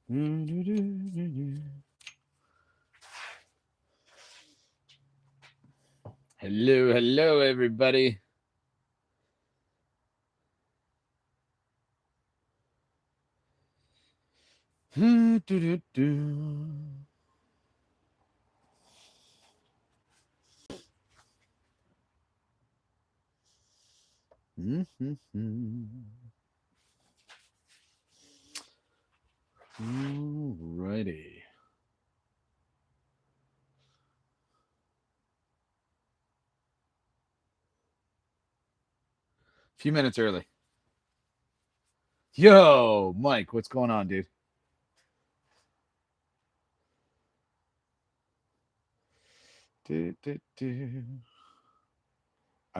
Hello, hello, everybody. Alrighty. Few minutes early. Yo, Mike, what's going on, dude? I'm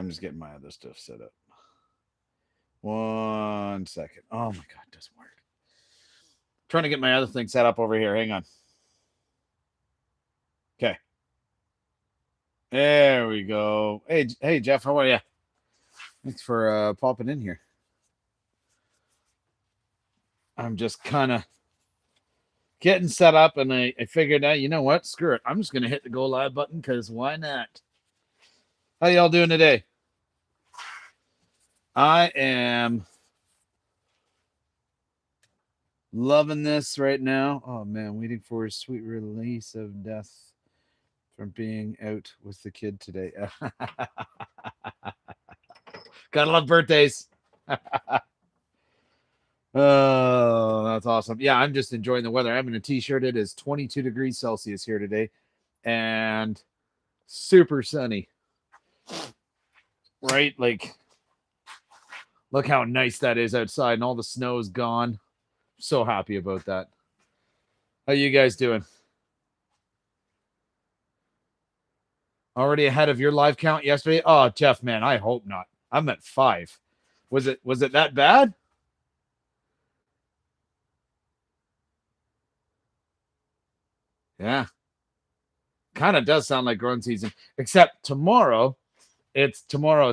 just getting my other stuff set up. 1 second. Oh my god, it doesn't work. Trying to get my other thing set up over here. Hang on. Okay. There we go. Hey, Jeff, how are you? Thanks for popping in here. I'm just kind of getting set up, and I figured out, you know what? Screw it. I'm just going to hit the go live button because why not? How y'all doing today? I am loving this right now. Oh, man, waiting for a sweet release of death from being out with the kid today. Gotta love birthdays. Oh, that's awesome. Yeah, I'm just enjoying the weather. I'm in a t-shirt. It is 22 degrees Celsius here today and super sunny. Right? Like, look how nice that is outside and all the snow is gone. So happy about that. How you guys doing? Already ahead of your live count yesterday? Oh, Jeff, man, I hope not. I'm at 5. Was it that bad? Yeah. Kind of does sound like growing season. Except tomorrow, it's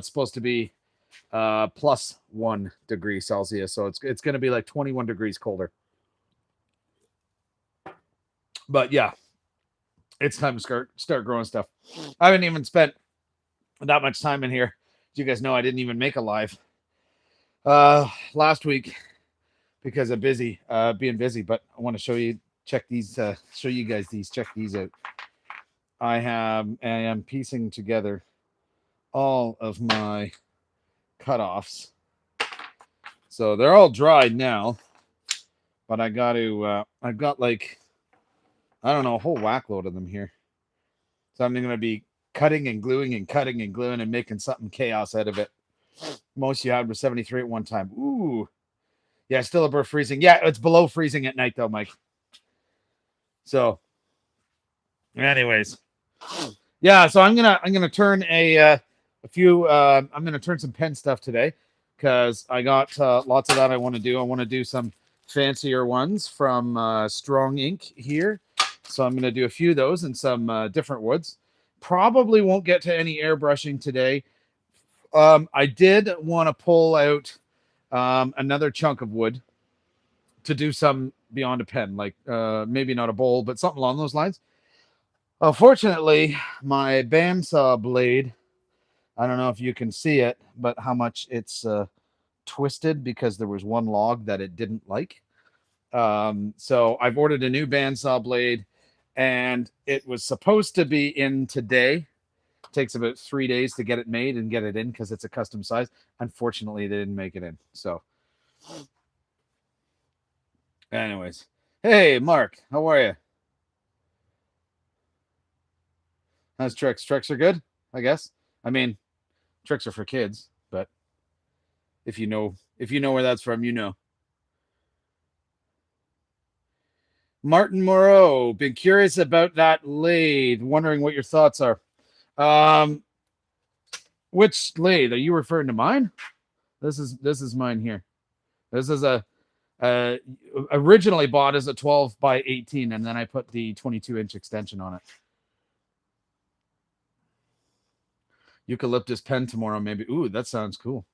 supposed to be plus 1 degree Celsius. So it's gonna be like 21 degrees colder. But yeah, it's time to start growing stuff. I haven't even spent that much time in here. You guys know I didn't even make a live last week because of being busy. But I want to show you show you guys these. Check these out. I am piecing together all of my cutoffs. So they're all dried now, but I've got like, I don't know, a whole whack load of them here. So I'm going to be cutting and gluing and making something chaos out of it. Most you had was 73 at one time. Ooh. Yeah, still above freezing. Yeah, it's below freezing at night though, Mike. So anyways. Yeah, so I'm gonna turn I'm gonna turn some pen stuff today because I got lots of that I want to do. I want to do some fancier ones from Strong Ink here. So I'm going to do a few of those and some different woods. Probably won't get to any airbrushing today. I did want to pull out another chunk of wood to do some beyond a pen, like maybe not a bowl, but something along those lines. Fortunately, my bandsaw blade, I don't know if you can see it, but how much it's twisted because there was one log that it didn't like. So I've ordered a new bandsaw blade, and it was supposed to be in today. It takes about 3 days to get it made and get it in because it's a custom size. Unfortunately, they didn't make it in. So, anyways, hey Mark, how are you? How's tricks? Tricks are good, I guess. I mean, tricks are for kids, but if you know where that's from, you know. Martin Moreau, been curious about that lathe. Wondering what your thoughts are. Um, which lathe are you referring to? Mine? This is mine here. This is a originally bought as a 12 by 18, and then I put the 22-inch extension on it. Eucalyptus pen tomorrow, maybe. Ooh, that sounds cool.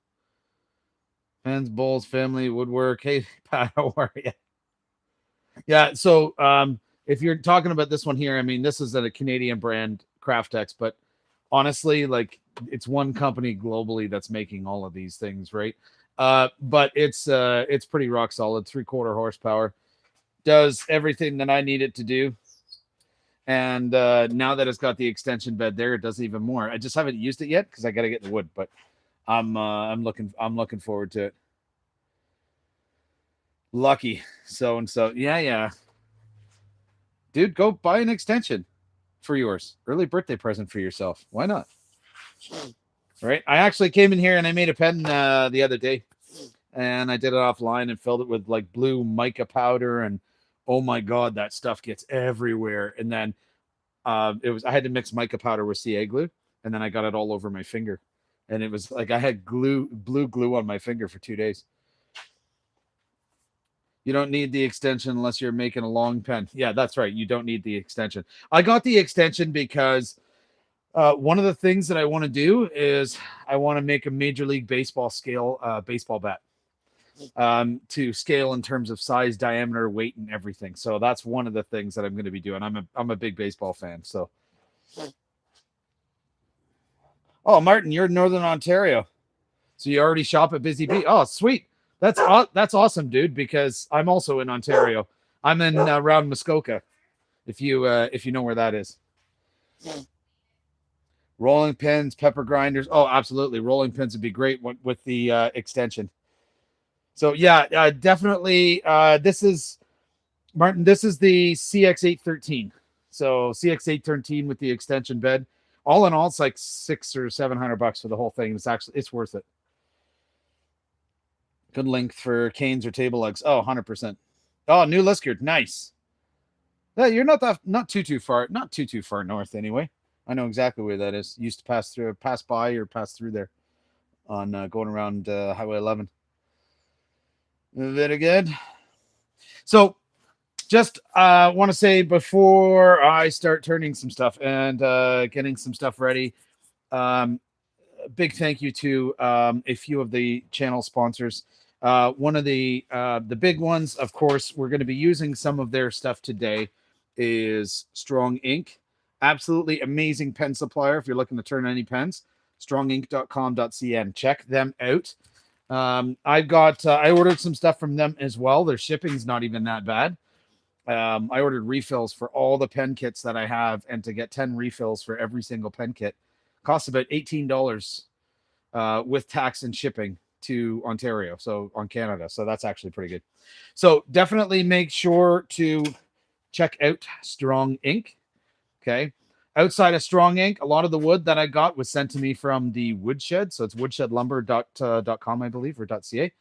Pens, bowls, family, woodwork. Hey, Pat, how are you? Yeah. So if you're talking about this one here, I mean, this is a Canadian brand, Craftex, but honestly, like it's one company globally that's making all of these things, right? But it's pretty rock solid, 3/4 horsepower, does everything that I need it to do. And now that it's got the extension bed there, it does even more. I just haven't used it yet because I got to get the wood, but I'm looking forward to it. Lucky so and so. Yeah, yeah. Dude, go buy an extension for yours. Early birthday present for yourself. Why not? Right? I actually came in here and I made a pen the other day, and I did it offline and filled it with like blue mica powder, and oh my god, that stuff gets everywhere. And then I had to mix mica powder with CA glue, and then I got it all over my finger, and it was like I had blue glue on my finger for 2 days. You don't need the extension unless you're making a long pen. Yeah, that's right. You don't need the extension. I got the extension because one of the things that I want to do is I want to make a Major League Baseball scale baseball bat, to scale in terms of size, diameter, weight, and everything. So that's one of the things that I'm going to be doing. I'm a big baseball fan. So, oh, Martin, you're in Northern Ontario, so you already shop at Busy Bee. Oh, sweet. That's awesome, dude. Because I'm also in Ontario. I'm in around Muskoka. If you know where that is. Rolling pins, pepper grinders. Oh, absolutely. Rolling pins would be great with the extension. So yeah, definitely. This is Martin. This is the CX813. So CX813 with the extension bed. All in all, it's like $600 or $700 for the whole thing. It's worth it. Good length for canes or table legs. Oh, 100%. Oh, new Liskard. Nice. Yeah, you're not too far, not too far north anyway. I know exactly where that is. Used to pass by or pass through there on going around Highway 11. Very good. So just want to say before I start turning some stuff and getting some stuff ready, um, big thank you to a few of the channel sponsors. One of the big ones, of course, we're going to be using some of their stuff today, is Strong Ink. Absolutely amazing pen supplier. If you're looking to turn any pens, strongink.com.cn. Check them out. I ordered some stuff from them as well. Their shipping's not even that bad. I ordered refills for all the pen kits that I have, and to get 10 refills for every single pen kit costs about $18 with tax and shipping to Ontario, so on Canada. So that's actually pretty good. So definitely make sure to check out Strong Ink. Okay. Outside of Strong Ink, a lot of the wood that I got was sent to me from the woodshed. So it's woodshedlumber.com, I believe, or .ca.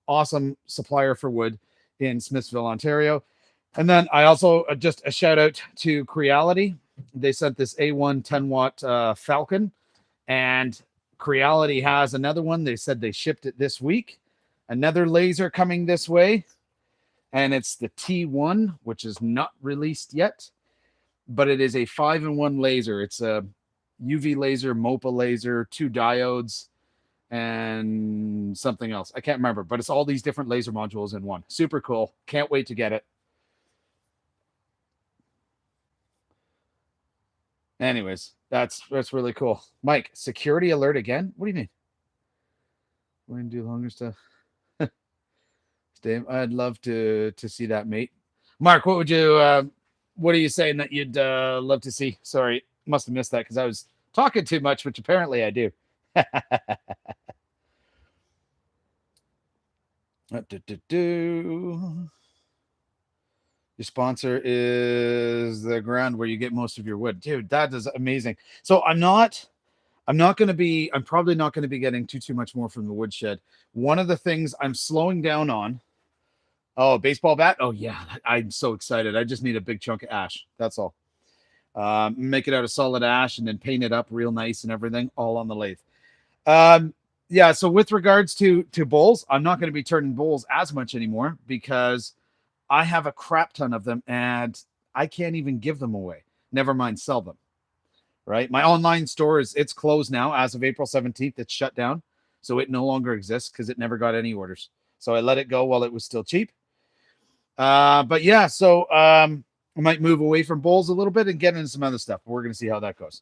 Awesome supplier for wood in Smithville, Ontario. And then I also just a shout out to Creality. They sent this A1 10-watt Falcon, and Creality has another one. They said they shipped it this week. Another laser coming this way, and it's the T1, which is not released yet, but it is a 5-in-1 laser. It's a UV laser, MOPA laser, 2 diodes, and something else. I can't remember, but it's all these different laser modules in one. Super cool. Can't wait to get it. Anyways, that's really cool. Mike, security alert again? What do you mean? We're gonna do longer stuff. Dave, I'd love to see that, mate. Mark, what are you saying that you'd love to see? Sorry, must have missed that because I was talking too much, which apparently I do. Your sponsor is the ground where you get most of your wood. Dude, that is amazing. So I'm probably not going to be getting too much more from the woodshed. One of the things I'm slowing down on. Oh, baseball bat. Oh yeah. I'm so excited. I just need a big chunk of ash. That's all. Make it out of solid ash and then paint it up real nice and everything, all on the lathe. Yeah. So with regards to bowls, I'm not going to be turning bowls as much anymore because I have a crap ton of them and I can't even give them away. Never mind sell them. Right. My online store it's closed now as of April 17th. It's shut down. So it no longer exists because it never got any orders. So I let it go while it was still cheap. But yeah, so I might move away from bowls a little bit and get into some other stuff. We're gonna see how that goes.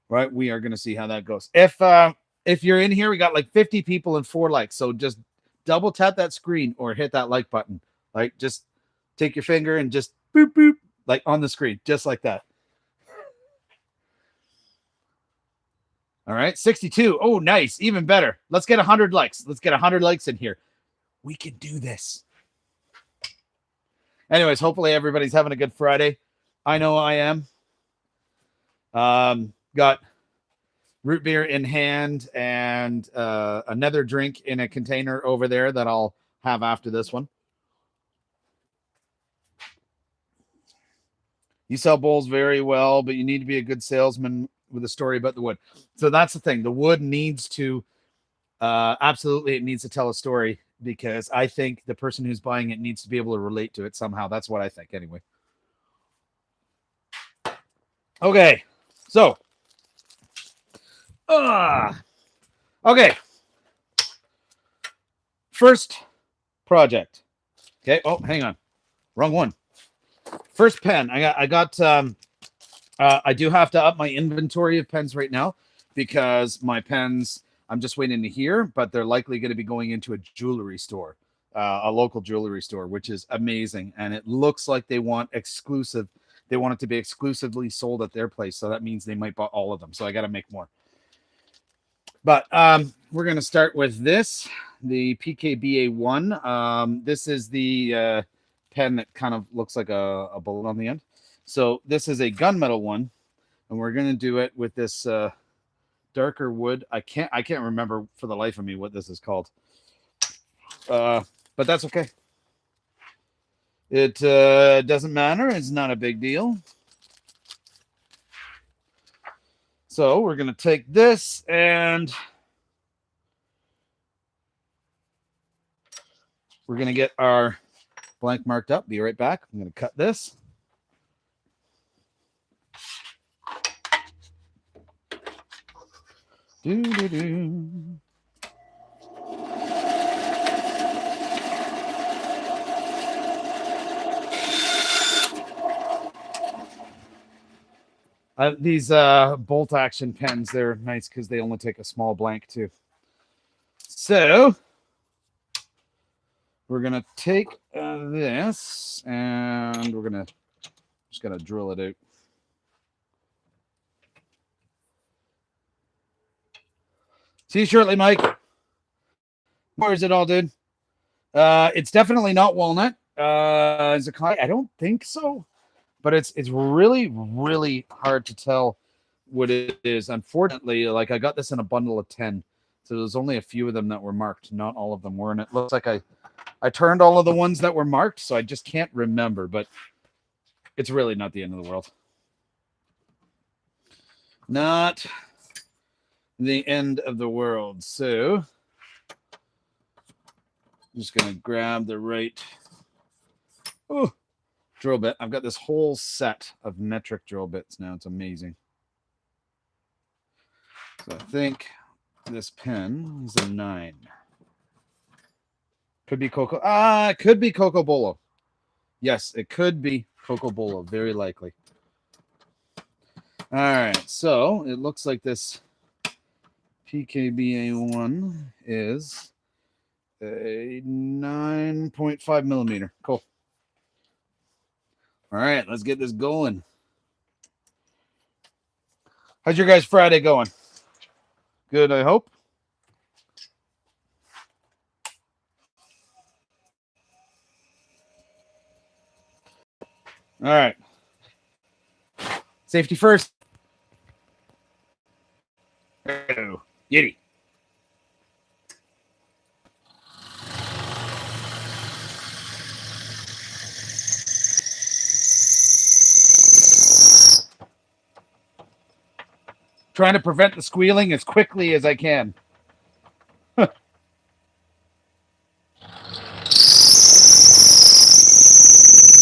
Right, we are gonna see how that goes. If you're in here, we got like 50 people and 4 likes. So just double tap that screen or hit that like button. Like just take your finger and just boop boop like on the screen, just like that. All right, 62. Oh, nice, even better. Let's get 100 likes. Let's get 100 likes in here. We can do this. Anyways, hopefully everybody's having a good Friday. I know I am. Got root beer in hand and another drink in a container over there that I'll have after this one. You sell bowls very well, but you need to be a good salesman with a story about the wood. So that's the thing. The wood needs to absolutely, it needs to tell a story, because I think the person who's buying it needs to be able to relate to it somehow. That's what I think anyway. Okay, so okay, first project. Okay, oh, hang on, wrong one. First pen. I got I do have to up my inventory of pens right now, because my pens, I'm just waiting to hear, but they're likely going to be going into a jewelry store, a local jewelry store, which is amazing. And it looks like they want exclusive. They want it to be exclusively sold at their place. So that means they might buy all of them. So I got to make more. But we're going to start with this, the PKBA1. This is the pen that kind of looks like a bullet on the end. So this is a gunmetal one, and we're going to do it with this darker wood. I can't remember for the life of me what this is called. But that's okay. It doesn't matter. It's not a big deal. So we're going to take this and we're going to get our blank marked up. Be right back. I'm going to cut this. Do-do-do. These bolt action pens, they're nice because they only take a small blank too. So we're going to take this and we're going to just going to drill it out. See you shortly, Mike. Where is it all, dude? It's definitely not walnut. Is it clay? I don't think so. But it's really, really hard to tell what it is. Unfortunately, like I got this in a bundle of 10. So there's only a few of them that were marked. Not all of them were. And it looks like I turned all of the ones that were marked. So I just can't remember. But it's really not the end of the world. Not the end of the world. So I'm just going to grab the right drill bit. I've got this whole set of metric drill bits now. It's amazing. So I think this pen is a 9. Could be Coco. It could be Coco Bolo. Yes, it could be Coco Bolo. Very likely. All right. So it looks like this PKBA1 is a 9.5 millimeter. Cool. All right. Let's get this going. How's your guys' Friday going? Good, I hope. All right. Safety first. Oh, Yeti. Trying to prevent the squealing as quickly as I can.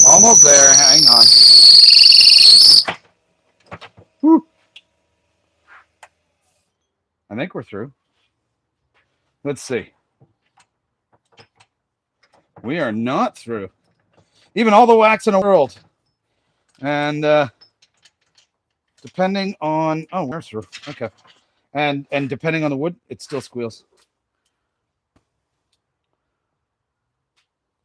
Almost there. Hang on. Whew. I think we're through. Let's see. We are not through. even all the wax in the world. And depending on where's through? Okay. And depending on the wood, it still squeals.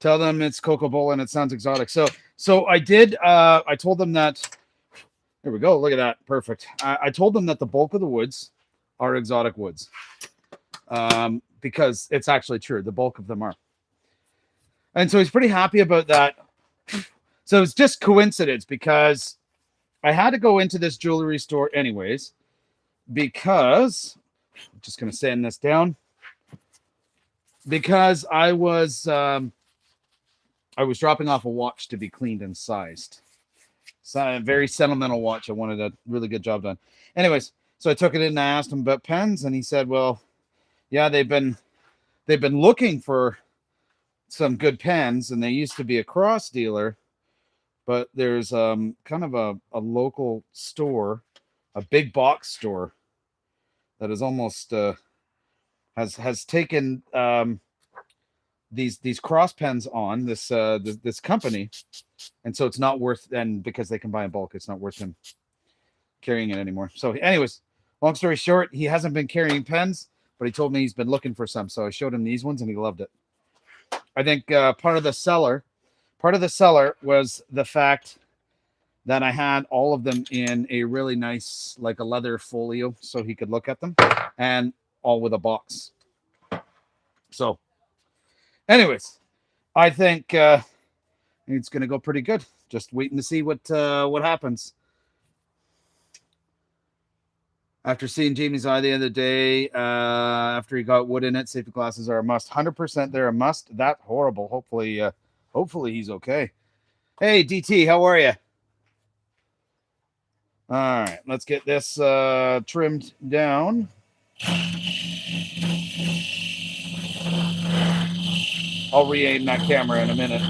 Tell them it's cocoa bowl and it sounds exotic. So I did. I told them that. There we go. Look at that. Perfect. I told them that the bulk of the woods are exotic woods, because it's actually true. The bulk of them are. And so he's pretty happy about that. So it's just coincidence because I had to go into this jewelry store anyways, because I'm just going to sand this down, because I was dropping off a watch to be cleaned and sized. So a very sentimental watch. I wanted a really good job done. Anyways, so I took it in and I asked him about pens, and he said, well, yeah, they've been looking for some good pens, and they used to be a cross dealer, but there's kind of a local store, a big box store that is almost has taken these cross pens on this company, and so it's not worth, and because they can buy in bulk, it's not worth him carrying it anymore. So anyways, long story short, he hasn't been carrying pens, but he told me he's been looking for some, so I showed him these ones and he loved it. I think part of the seller was the fact that I had all of them in a really nice, like a leather folio, so he could look at them, and all with a box. So anyways, I think it's going to go pretty good. Just waiting to see what happens. After seeing Jamie's eye the other day, after he got wood in it, safety glasses are a must. 100% they're a must. That horrible. Hopefully he's okay. Hey, DT, how are you? All right, let's get this trimmed down. I'll re-aim that camera in a minute.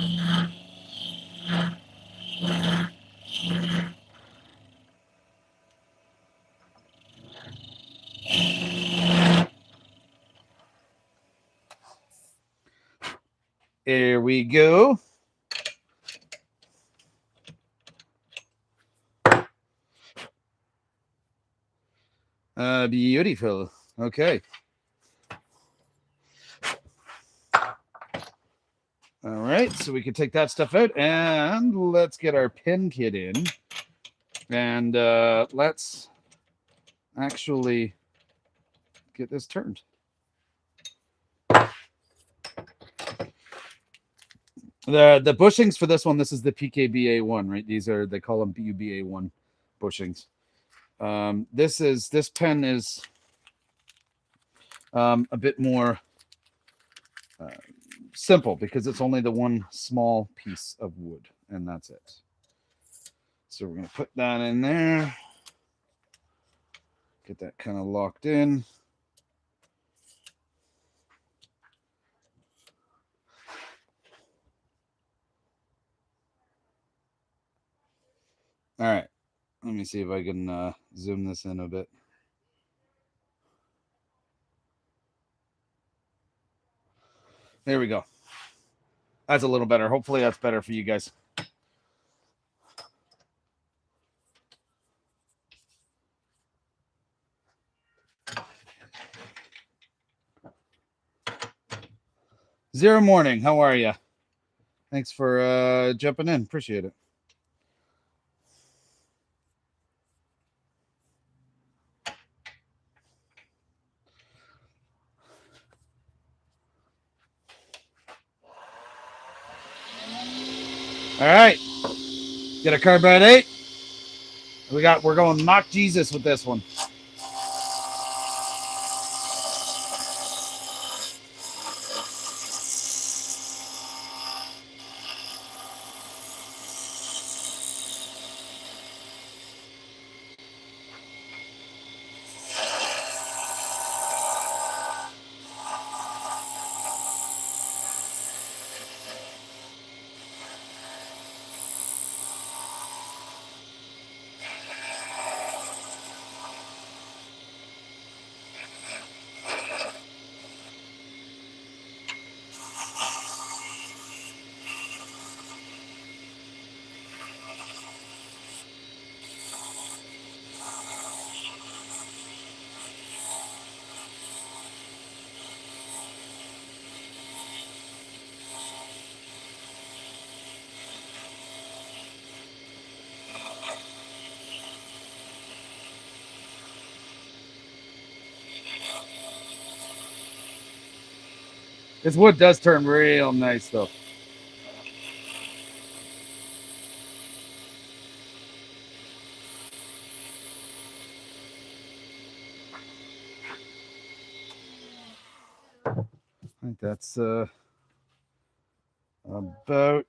Here we go. Beautiful. Okay. All right, so we can take that stuff out, and let's get our pen kit in, and let's actually get this turned. The bushings for this one, this is the PKBA1, right? They call them BUBA1 bushings. This pen is a bit more simple because it's only the one small piece of wood, and that's it. So we're going to put that in there. Get that kind of locked in. All right. Let me see if I can zoom this in a bit. There we go. That's a little better. Hopefully that's better for you guys. Zero Morning, how are you? Thanks for jumping in. Appreciate it. All right. Get a carbide 8. We're going mock Jesus with this one. This wood does turn real nice, though. I think that's about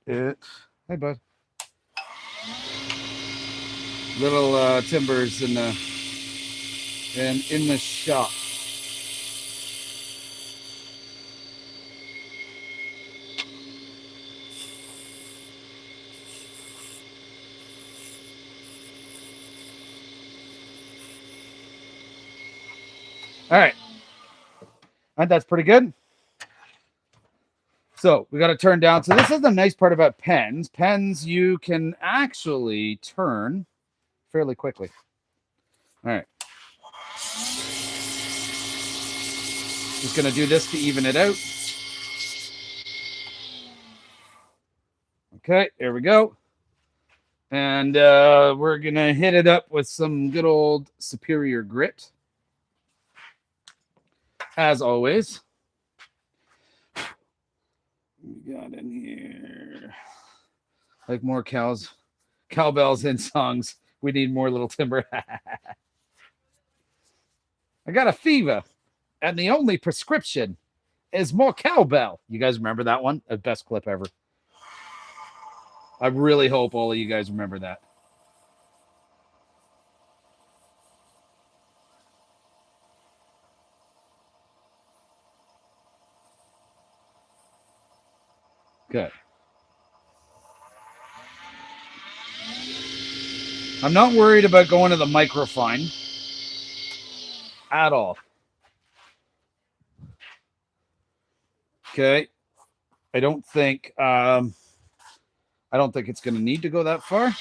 it. Hey, bud. Little timbers in the shop. All right. I think that's pretty good. So we got to turn down. So this is the nice part about pens. Pens you can actually turn fairly quickly. All right. Just going to do this to even it out. Okay, there we go. And we're going to hit it up with some good old Superior Grit. As always. We got in here. Like more cowbells in songs. We need more little timber. I got a fever, and the only prescription is more cowbell. You guys remember that one? The best clip ever. I really hope all of you guys remember that. Good. I'm not worried about going to the microfine at all. Okay. I don't think it's going to need to go that far.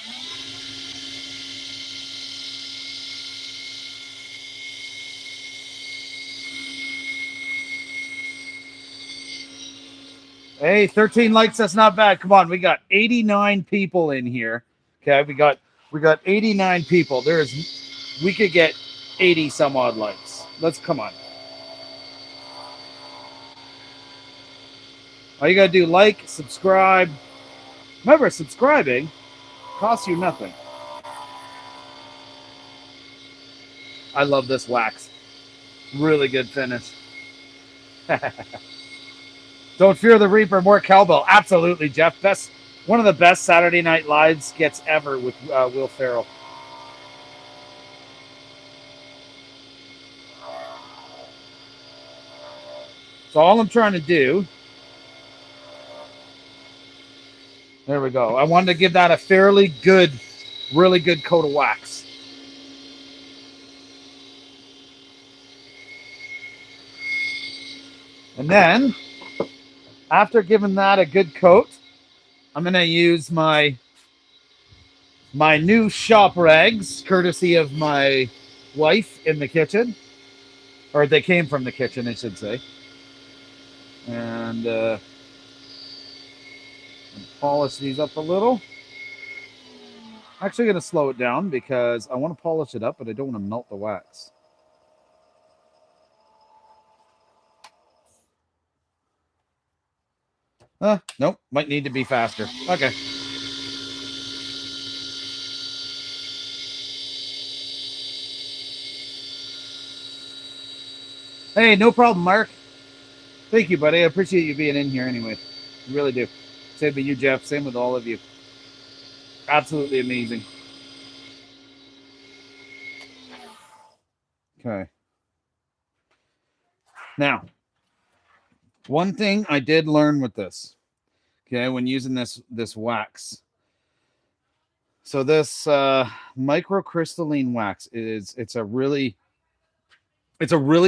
Hey, 13 likes, that's not bad. Come on, we got 89 people in here. Okay, we got 89 people. We could get 80 some odd likes. Let's come on. All you gotta do, like, subscribe. Remember, subscribing costs you nothing. I love this wax. Really good finish. Don't fear the Reaper, more cowbell. Absolutely, Jeff. One of the best Saturday Night Live skits ever with Will Ferrell. So all I'm trying to do, there we go. I wanted to give that a fairly good, really good coat of wax. And then, after giving that a good coat, I'm going to use my new shop rags, courtesy of my wife in the kitchen. Or they came from the kitchen, I should say. And polish these up a little. I'm actually going to slow it down because I want to polish it up, but I don't want to melt the wax. Nope. Might need to be faster. Okay. Hey, no problem, Mark. Thank you, buddy. I appreciate you being in here anyway. I really do. Same with you, Jeff. Same with all of you. Absolutely amazing. Okay. Now, one thing I did learn with this, okay, when using this wax. So this microcrystalline wax it's a really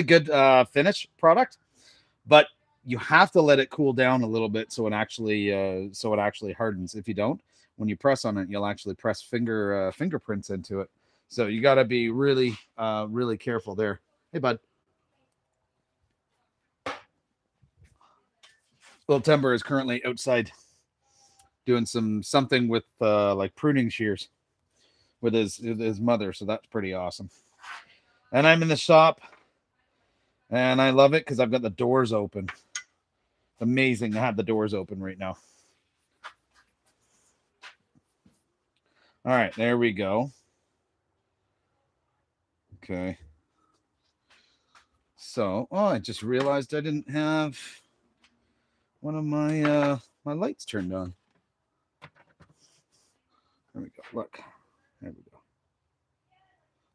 good finish product, but you have to let it cool down a little bit so it actually hardens. If you don't, when you press on it, you'll actually press fingerprints into it. So you got to be really really careful there. Hey, bud. Little Timber is currently outside doing something with like pruning shears with his mother, so that's pretty awesome. And I'm in the shop, and I love it because I've got the doors open. Amazing to have the doors open right now. All right, there we go. Okay. So, oh, I just realized I didn't have one of my my lights turned on. There we go. Look. There we go.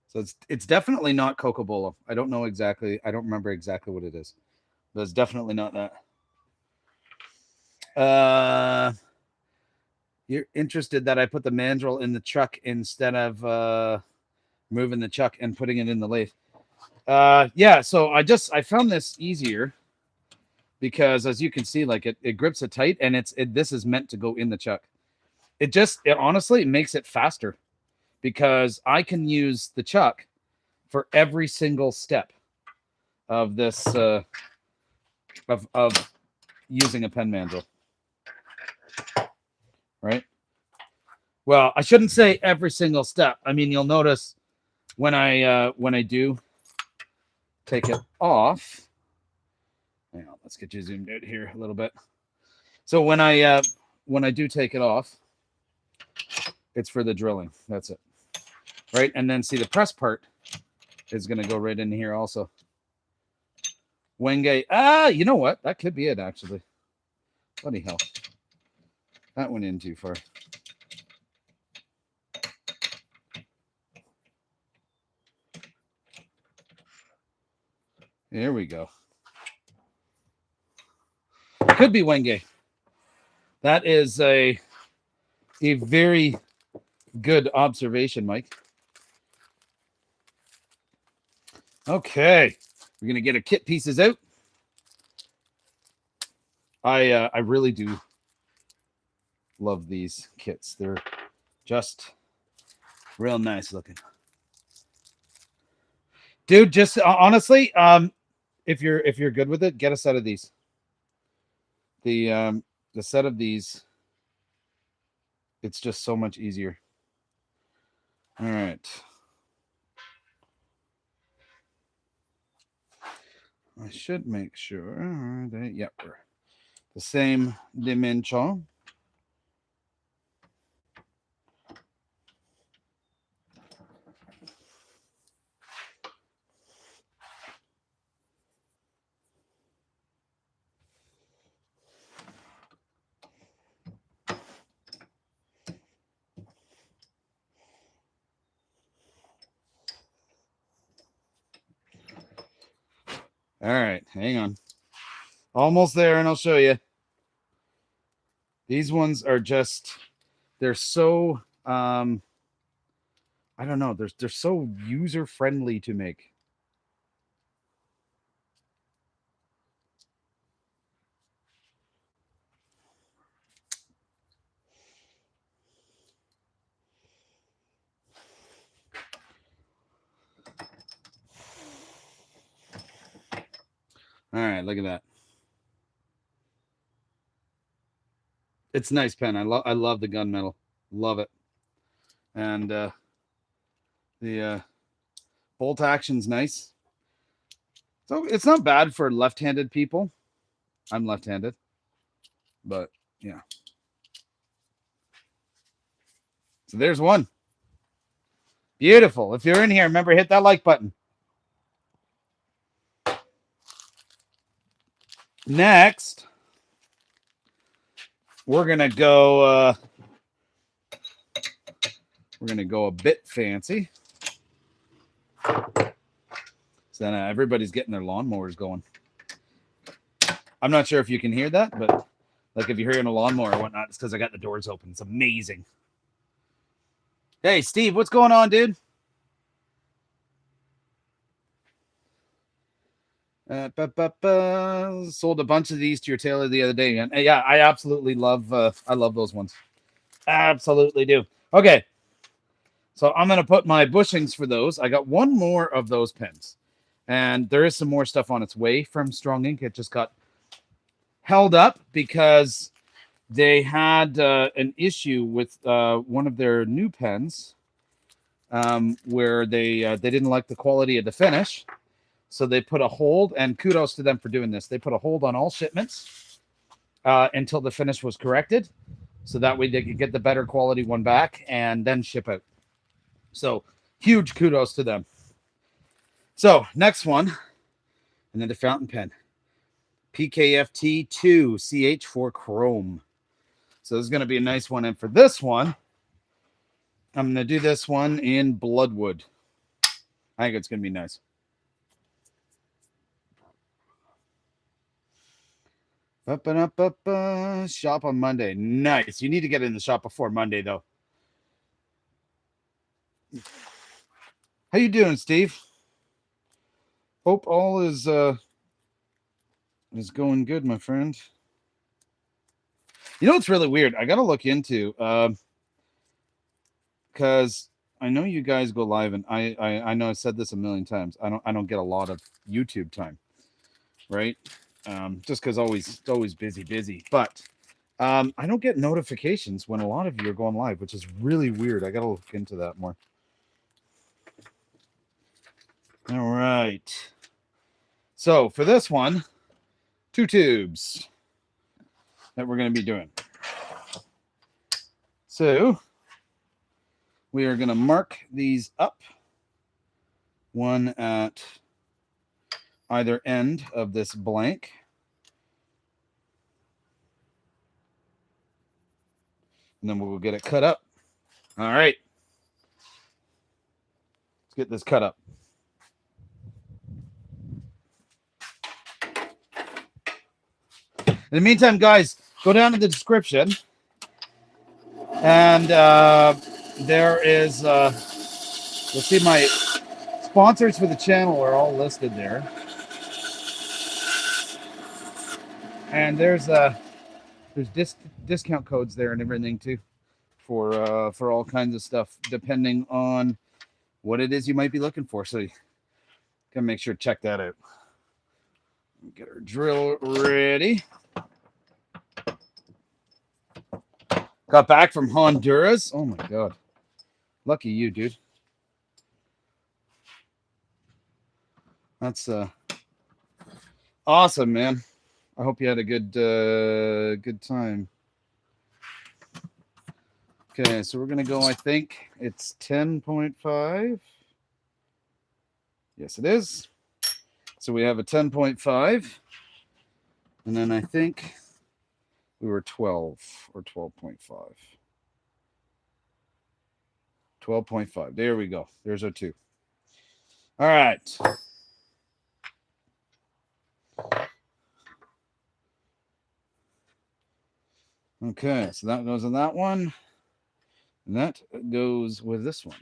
So it's definitely not Coca-Cola. I don't know exactly. I don't remember exactly what it is. But it's definitely not that. You're interested that I put the mandrel in the chuck instead of moving the chuck and putting it in the lathe. Yeah, so I found this easier because as you can see, like it grips it tight, and this is meant to go in the chuck. It honestly makes it faster because I can use the chuck for every single step of this of using a pen mandrel. Right? Well, I shouldn't say every single step. I mean, you'll notice when I do take it off. Hang on, let's get you zoomed out here a little bit. So when I do take it off, it's for the drilling. That's it. Right? And then see the press part is going to go right in here also. Wenge. You know what? That could be it actually. Bloody hell. That went in too far. There we go. Could be Wenge. That is a very good observation, Mike. Okay. We're going to get our kit pieces out. I really do love these kits. They're just real nice looking. Dude, just honestly, if you're good with it, get a set of these. The set of these, it's just so much easier. All right. I should make sure that we're the same dimension. All right, hang on. Almost there, and I'll show you. These ones are just, they're so, I don't know, they're so user-friendly to make. All right, look at that. It's a nice pen. I love the gunmetal. Love it. And the bolt action's nice. So it's not bad for left-handed people. I'm left-handed. But yeah. So there's one. Beautiful. If you're in here, remember, hit that like button. Next, we're gonna go a bit fancy. So then everybody's getting their lawnmowers going. I'm not sure if you can hear that, but like if you're hearing a lawnmower or whatnot, it's because I got the doors open. It's amazing. Hey, Steve, what's going on, dude? Sold a bunch of these to your tailor the other day, and yeah, I absolutely love. I love those ones. Absolutely do. Okay, so I'm gonna put my bushings for those. I got one more of those pens, and there is some more stuff on its way from Strong Ink. It just got held up because they had an issue with one of their new pens, where they didn't like the quality of the finish. So they put a hold, and kudos to them for doing this. They put a hold on all shipments until the finish was corrected. So that way they could get the better quality one back and then ship out. So huge kudos to them. So next one, another fountain pen. PKFT2 CH4 Chrome. So this is going to be a nice one. And for this one, I'm going to do this one in Bloodwood. I think it's going to be nice. Shop on Monday. Nice. You need to get in the shop before Monday, though. How you doing, Steve? Hope all is going good, my friend. You know what's really weird? I got to look into because I know you guys go live, and I know I've said this a million times. I don't get a lot of YouTube time, right? Just because it's always busy. But I don't get notifications when a lot of you are going live, which is really weird. I got to look into that more. All right. So for this one, 2 tubes that we're going to be doing. So we are going to mark these up, one at either end of this blank. And then we'll get it cut up. All right. Let's get this cut up. In the meantime, guys, go down to the description. And there is, you'll see my sponsors for the channel are all listed there. And there's discount codes there and everything too for all kinds of stuff, depending on what it is you might be looking for. So you gotta make sure to check that out. Get our drill ready. Got back from Honduras. Oh my God. Lucky you, dude. That's awesome, man. I hope you had a good time. Okay, so we're gonna go, I think it's 10.5. Yes, it is. So we have a 10.5. And then I think we were 12 or 12.5. 12.5. There we go. There's our 2. All right. Okay, so that goes on that one. And that goes with this one.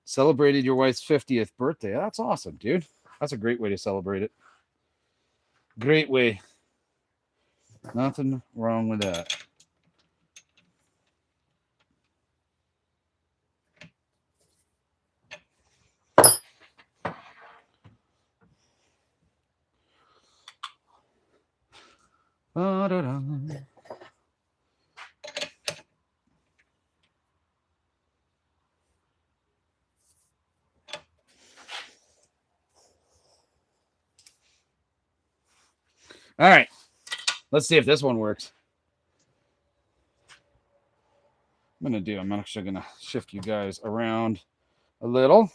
Celebrated your wife's 50th birthday. That's awesome, dude. That's a great way to celebrate it. Great way. Nothing wrong with that. Da-da-da. All right. Let's see if this one works. I'm actually going to shift you guys around a little.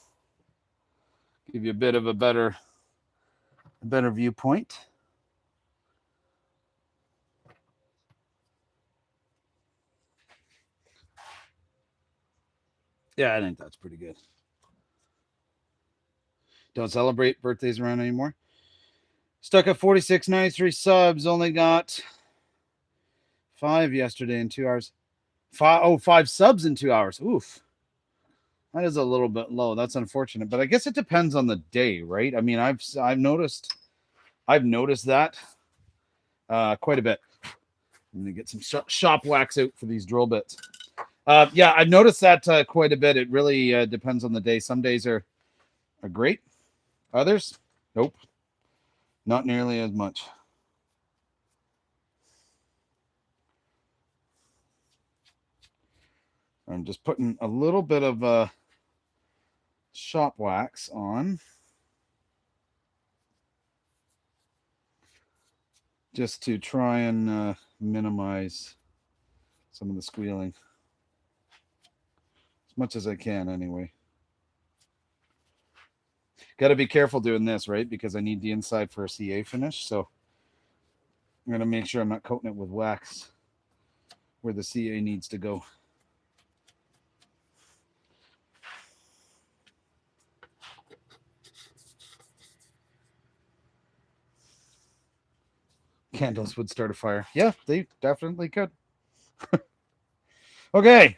Give you a bit of a better viewpoint. Yeah, I think that's pretty good. Don't celebrate birthdays around anymore. Stuck at 46.93 subs. Only got 5 yesterday in 2 hours. 5 subs in 2 hours. Oof. That is a little bit low. That's unfortunate, but I guess it depends on the day, right? I mean, I've noticed that quite a bit. I'm gonna get some shop wax out for these drill bits. Yeah, I've noticed that quite a bit. It really depends on the day. Some days are great. Others, nope, not nearly as much. I'm just putting a little bit of shop wax on. just to try and minimize some of the squealing as much as I can anyway. Got to be careful doing this, right? Because I need the inside for a CA finish. So I'm going to make sure I'm not coating it with wax where the CA needs to go. Candles would start a fire. Yeah, they definitely could. Okay.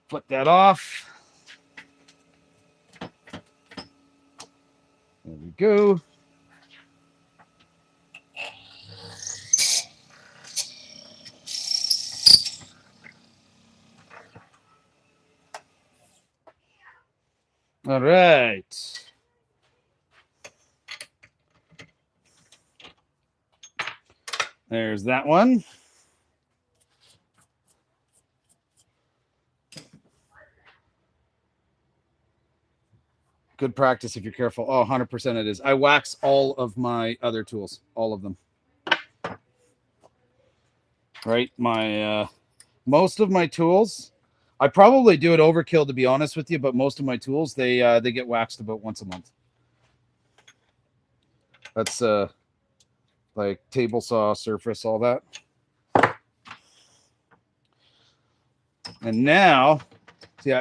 Flip that off. There we go. All right. There's that one. Good practice if you're careful. Oh, 100% it is. I wax all of my other tools, all of them. Right? Most of my tools, I probably do it overkill to be honest with you, but most of my tools they get waxed about once a month. That's like table saw, surface, all that. And now, see,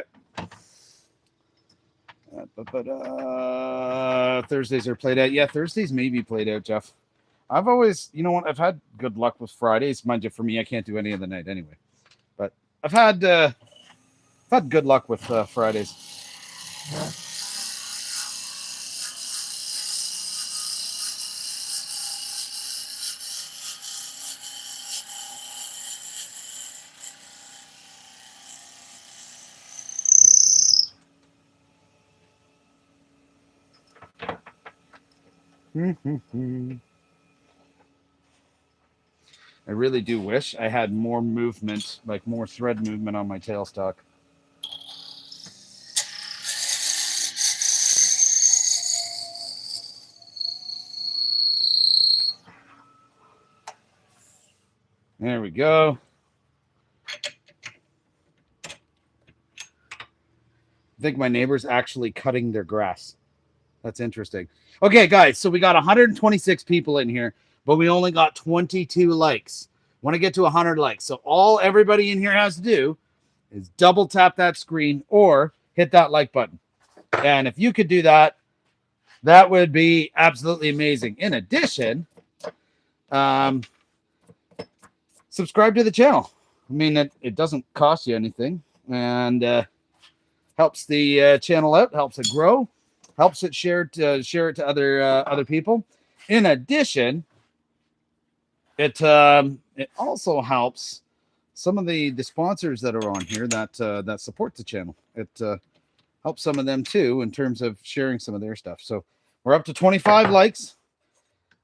Thursdays are played out. Yeah, Thursdays may be played out, Jeff. I've always, you know what? I've had good luck with Fridays. Mind you, for me, I can't do any of the night anyway. But I've had good luck with Fridays. I really do wish I had more movement, like more thread movement on my tailstock. There we go. I think my neighbor's actually cutting their grass. That's interesting. Okay, guys, so we got 126 people in here, but we only got 22 likes. Want to get to 100 likes. So all everybody in here has to do is double tap that screen or hit that like button. And if you could do that, that would be absolutely amazing. In addition, subscribe to the channel. I mean, it doesn't cost you anything and helps the channel out, helps it grow, helps it share it to other people. In addition, it also helps some of the sponsors that are on here that support the channel. It helps some of them too in terms of sharing some of their stuff. So we're up to 25 likes.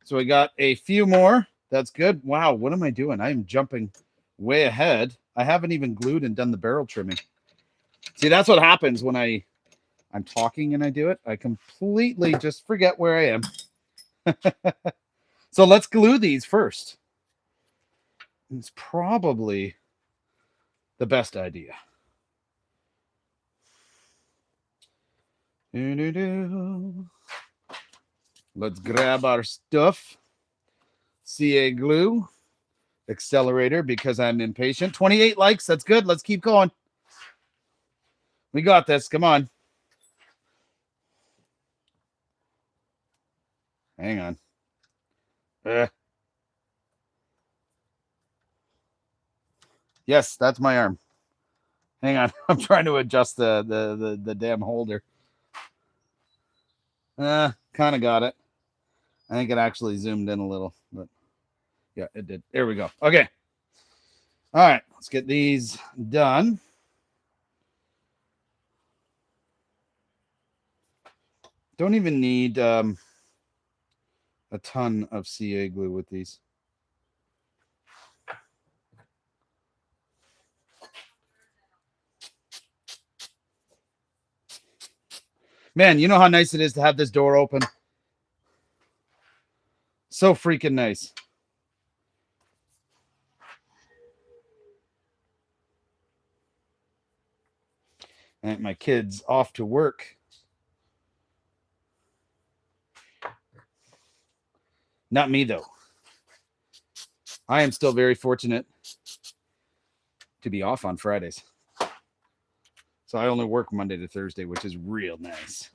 So we got a few more. That's good. Wow, what am I doing? I'm jumping way ahead. I haven't even glued and done the barrel trimming. See, that's what happens when I'm talking and I do it. I completely just forget where I am. So let's glue these first. It's probably the best idea. Let's grab our stuff. CA glue. Accelerator because I'm impatient. 28 likes. That's good. Let's keep going. We got this. Come on. Hang on. Yes, that's my arm. Hang on. I'm trying to adjust the damn holder. Kind of got it. I think it actually zoomed in a little, but Yeah, it did. There we go. Okay. All right. Let's get these done. Don't even need a ton of CA glue with these. Man, you know how nice it is to have this door open? So freaking nice. And my kids off to work. Not me, though. I am still very fortunate to be off on Fridays. So I only work Monday to Thursday, which is real nice.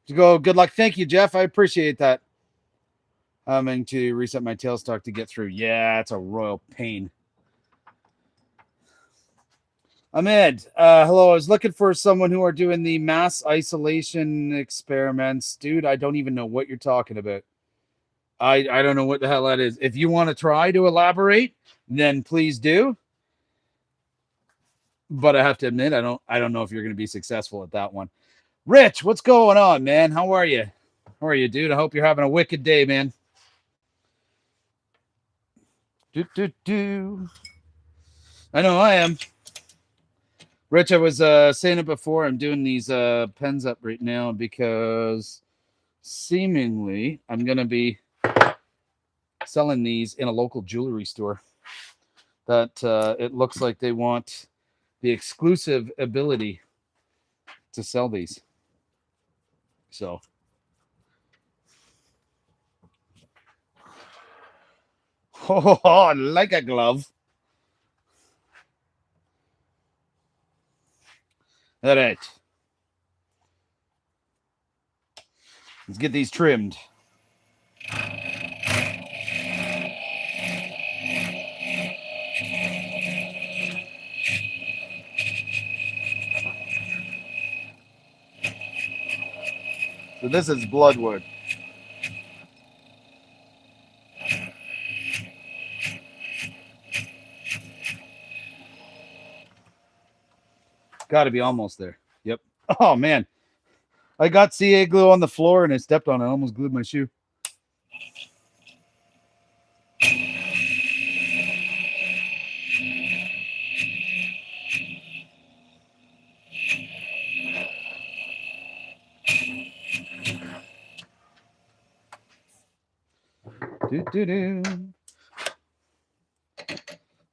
To go, good luck. Thank you, Jeff. I appreciate that. Having to reset my tailstock to get through. Yeah, it's a royal pain. Ahmed, hello. I was looking for someone who are doing the mass isolation experiments. Dude, I don't even know what you're talking about. I don't know what the hell that is. If you want to try to elaborate, then please do. But I have to admit, I don't know if you're going to be successful at that one. Rich, what's going on, man? How are you? How are you, dude? I hope you're having a wicked day, man. I know I am. Rich, I was saying it before. I'm doing these pens up right now because seemingly I'm going to be selling these in a local jewelry store that it looks like they want the exclusive ability to sell these. So oh, like a glove. All right. Let's get these trimmed. So this is bloodwood. Got to be almost there. Yep. Oh, man. I got CA glue on the floor and I stepped on it. I almost glued my shoe.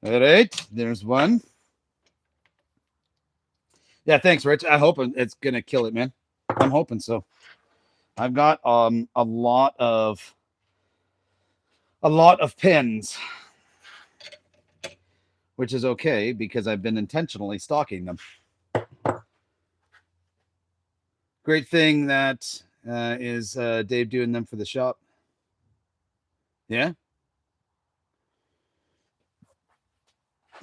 All right. There's one. Yeah, thanks, Rich. I hope it's going to kill it, man. I'm hoping so. I've got a lot of pens, which is okay because I've been intentionally stocking them. Great thing that is Dave doing them for the shop. Yeah.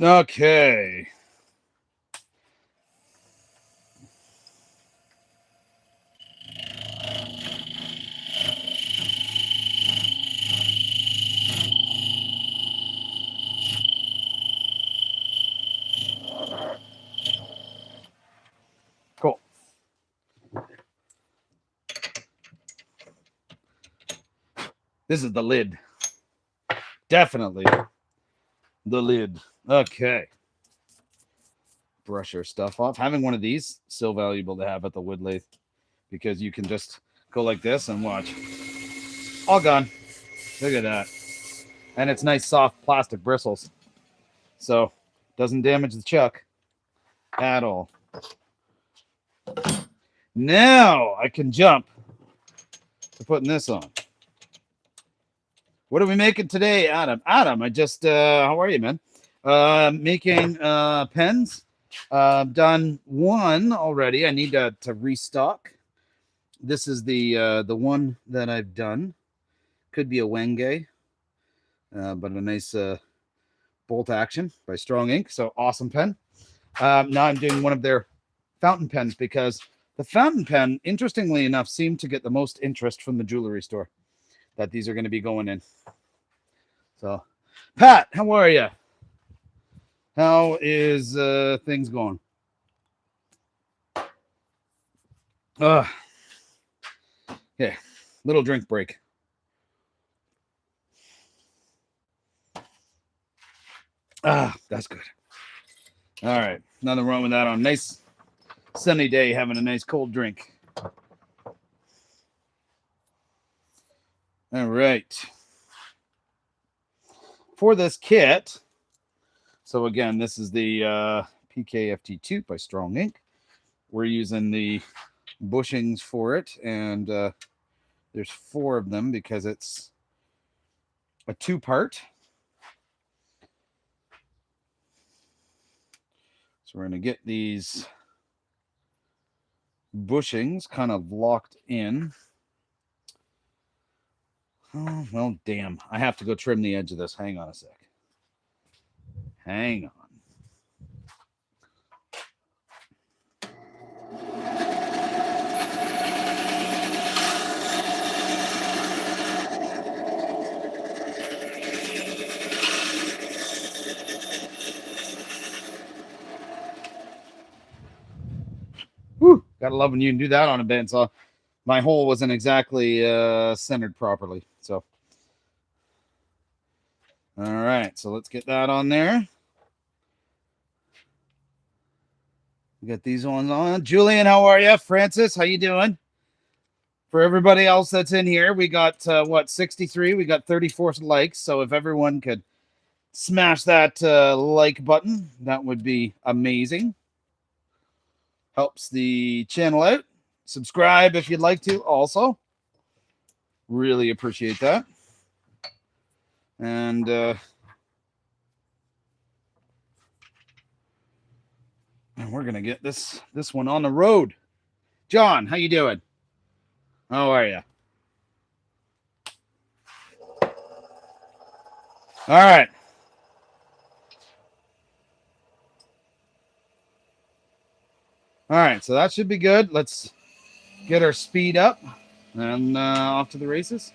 Okay. Cool. This is the lid. Definitely the lid. Okay. Brush our stuff off. Having one of these, so valuable to have at the wood lathe because you can just go like this and watch. All gone. Look at that. And it's nice, soft plastic bristles. So doesn't damage the chuck at all. Now I can jump to putting this on. What are we making today, Adam? Adam, I just, how are you, man? Making pens. Done one already. I need to restock. This is the one that I've done. Could be a Wenge, but a nice bolt action by Strong Ink. So awesome pen. Now I'm doing one of their fountain pens because the fountain pen, interestingly enough, seemed to get the most interest from the jewelry store that these are going to be going in. So, Pat, how are you? How is things going? Uh, okay, little drink break. That's good. All right, nothing wrong with that on a nice sunny day, having a nice cold drink. All right. For this kit, so again, this is the PKFT2 by Strong Ink. We're using the bushings for it, and there's 4 of them because it's a 2-part. So we're going to get these bushings kind of locked in. Oh, well, damn. I have to go trim the edge of this. Hang on a sec. Hang on. Whew, gotta love when you can do that on a bandsaw. My hole wasn't exactly centered properly. So, all right. So let's get that on there. We got these ones on. Julian, how are you? Francis, how you doing? For everybody else that's in here, we got 63. We got 34 likes. So if everyone could smash that like button, that would be amazing. Helps the channel out. Subscribe if you'd like to also. Really appreciate that. And we're gonna get this one on the road. John, how you doing? How are you? All right. All right, so that should be good. Let's get our speed up and off to the races.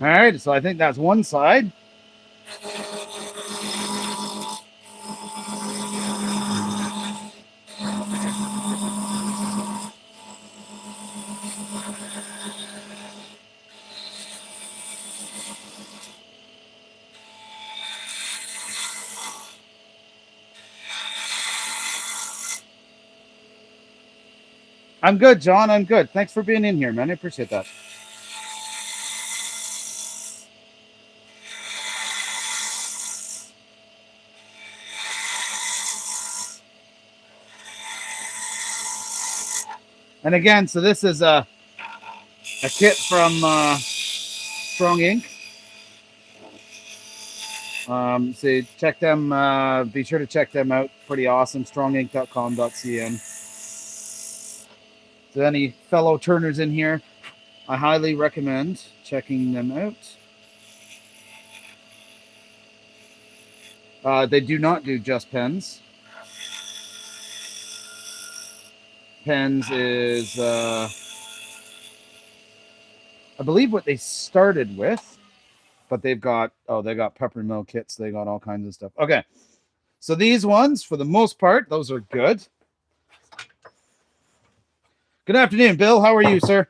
All right, so I think that's one side. I'm good, John. I'm good. Thanks for being in here, man. I appreciate that. And again, so this is a kit from Strong Ink. So check them. Be sure to check them out. Pretty awesome. strongink.com.cn. So any fellow turners in here, I highly recommend checking them out. They do not do just pens. Pens is, I believe, what they started with, but they've got peppermill kits. They got all kinds of stuff. Okay, So these ones, for the most part, those are good. Good afternoon, Bill. How are you, sir?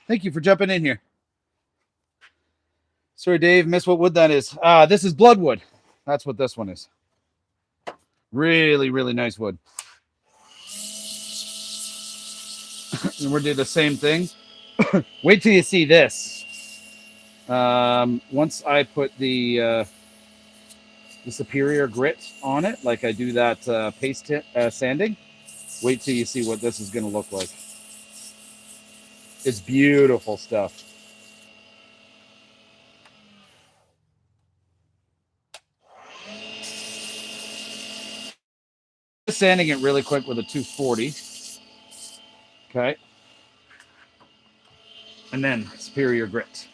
Thank you for jumping in here. Sorry, Dave, missed what wood that is. This is bloodwood. That's what this one is. Really, really nice wood. And we'll do the same thing. Wait till you see this. Once I put the superior grit on it, like I do that paste sanding, wait till you see what this is going to look like. It's beautiful stuff. Sanding it really quick with a 240. Okay. And then superior grit.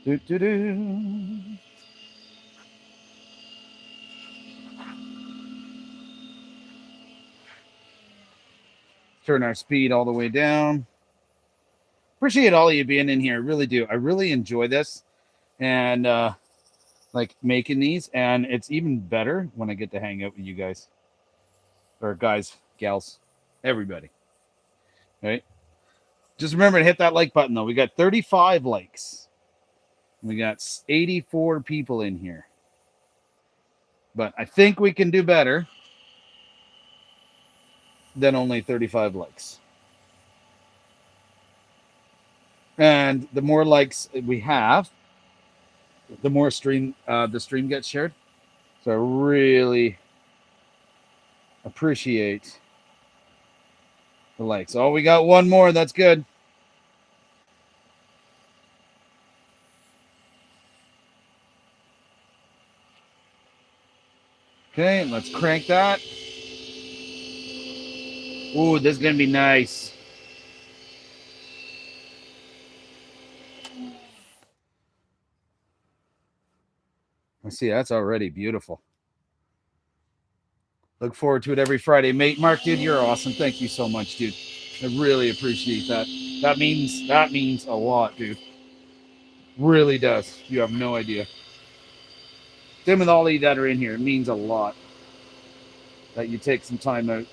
Do, do, do. Turn our speed all the way down. Appreciate all of you being in here. I really do. I really enjoy this. And like making these. And it's even better when I get to hang out with you guys. Or guys, gals, everybody. Right? Just remember to hit that like button, though. We got 35 likes. We got 84 people in here. But I think we can do better than only 35 likes. And the more likes we have, the more the stream gets shared. So I really appreciate the likes. Oh, we got one more. That's good. Okay, let's crank that. Ooh, this is going to be nice. I see, that's already beautiful. Look forward to it every Friday. Mate, Mark, dude, you're awesome. Thank you so much, dude. I really appreciate that. That means a lot, dude. Really does. You have no idea. Same with all of you that are in here. It means a lot that you take some time out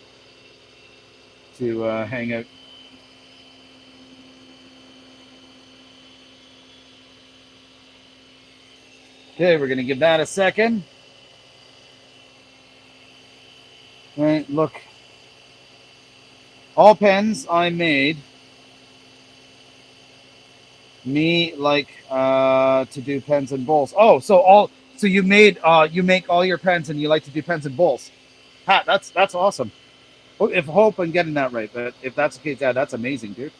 to hang out. Okay, we're going to give that a second. All right, look. All pens I made. Me like to do pens and bowls. Oh, so you make all your pens and you like to do pens and bowls. Pat, that's awesome. If hope I'm getting that right, but if that's the case, yeah, that's amazing, dude.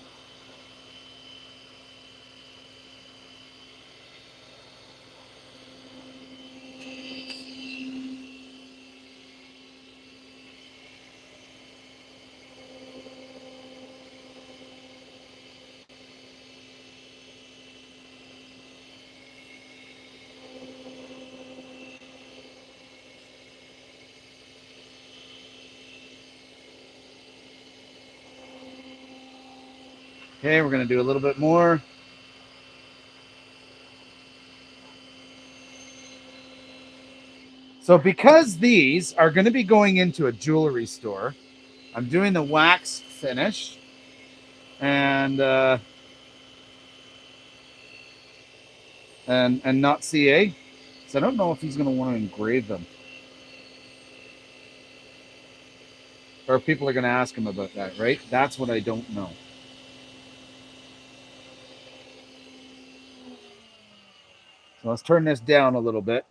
Okay, we're gonna do a little bit more. So because these are going to be going into a jewelry store, I'm doing the wax finish and not CA. So I don't know if he's going to want to engrave them. Or people are going to ask him about that, right? That's what I don't know. So let's turn this down a little bit.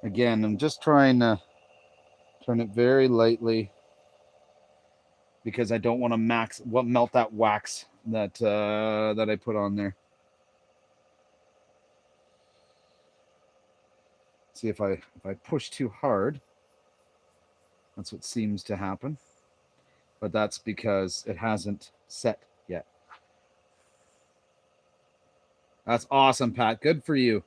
Again, I'm just trying to turn it very lightly because I don't want to melt that wax that I put on there. See if I push too hard, that's what seems to happen. But that's because it hasn't set yet. That's awesome, Pat. Good for you.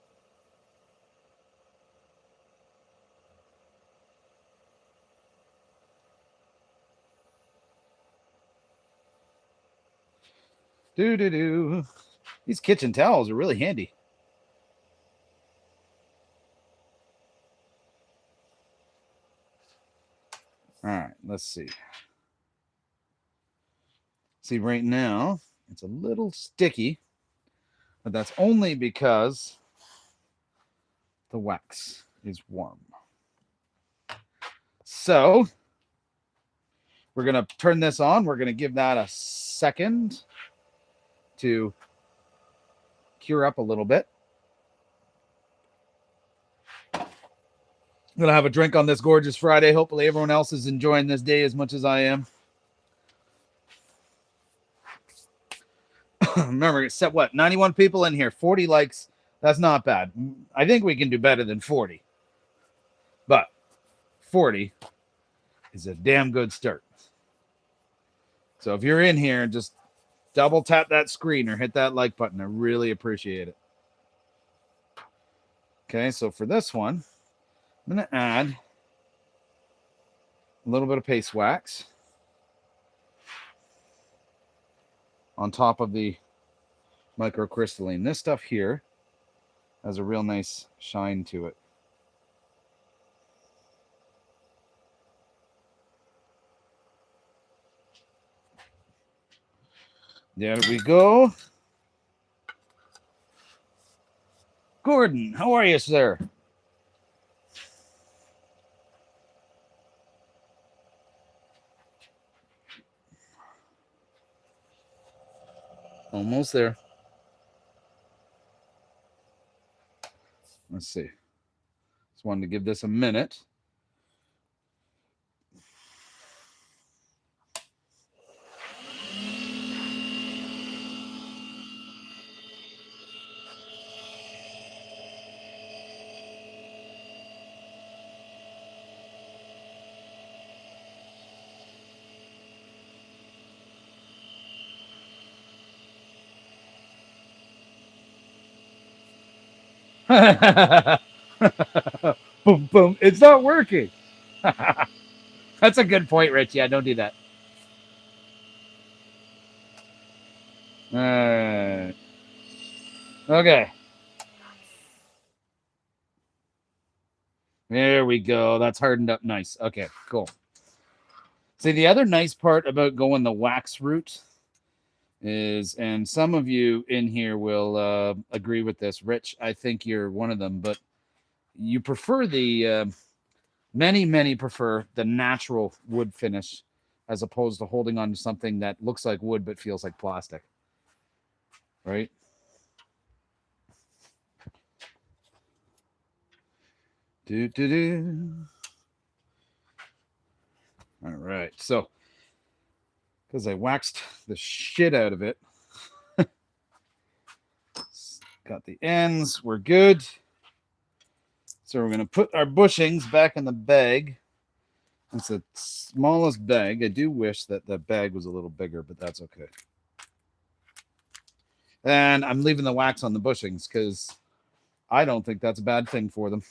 Do. These kitchen towels are really handy. All right, let's see. See, right now, it's a little sticky, but that's only because the wax is warm. So, we're going to turn this on. We're going to give that a second to cure up a little bit. I'm going to have a drink on this gorgeous Friday. Hopefully, everyone else is enjoying this day as much as I am. Remember, it's set what? 91 people in here, 40 likes. That's not bad. I think we can do better than 40. But 40 is a damn good start. So if you're in here, just double tap that screen or hit that like button. I really appreciate it. Okay, so for this one, I'm going to add a little bit of paste wax on top of the microcrystalline. This stuff here has a real nice shine to it. There we go. Gordon, how are you, sir? Almost there. Let's see. Just wanted to give this a minute. Boom, boom. It's not working. That's a good point, Rich. Yeah, don't do that. Okay. There we go. That's hardened up nice. Okay, cool. See, the other nice part about going the wax route is, and some of you in here will agree with this. Rich, I think you're one of them, but you prefer the, many prefer the natural wood finish as opposed to holding on to something that looks like wood but feels like plastic. Right? All right. So, because I waxed the shit out of it, got the ends. We're good. So we're going to put our bushings back in the bag. It's the smallest bag. I do wish that the bag was a little bigger, but that's okay. And I'm leaving the wax on the bushings because I don't think that's a bad thing for them.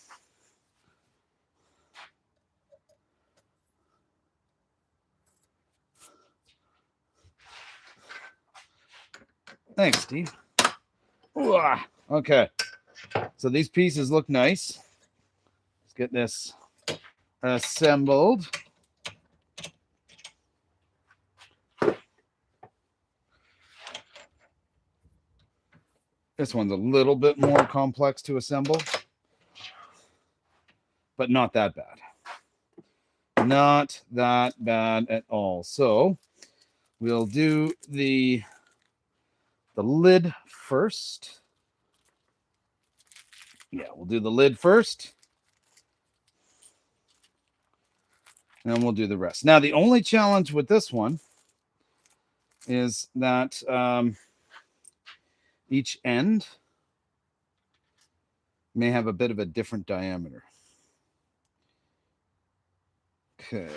Thanks, Steve. Ooh, okay. So these pieces look nice. Let's get this assembled. This one's a little bit more complex to assemble, but not that bad. Not that bad at all. So we'll do the lid first. Yeah, we'll do the lid first. And we'll do the rest. Now, the only challenge with this one is that each end may have a bit of a different diameter. Okay.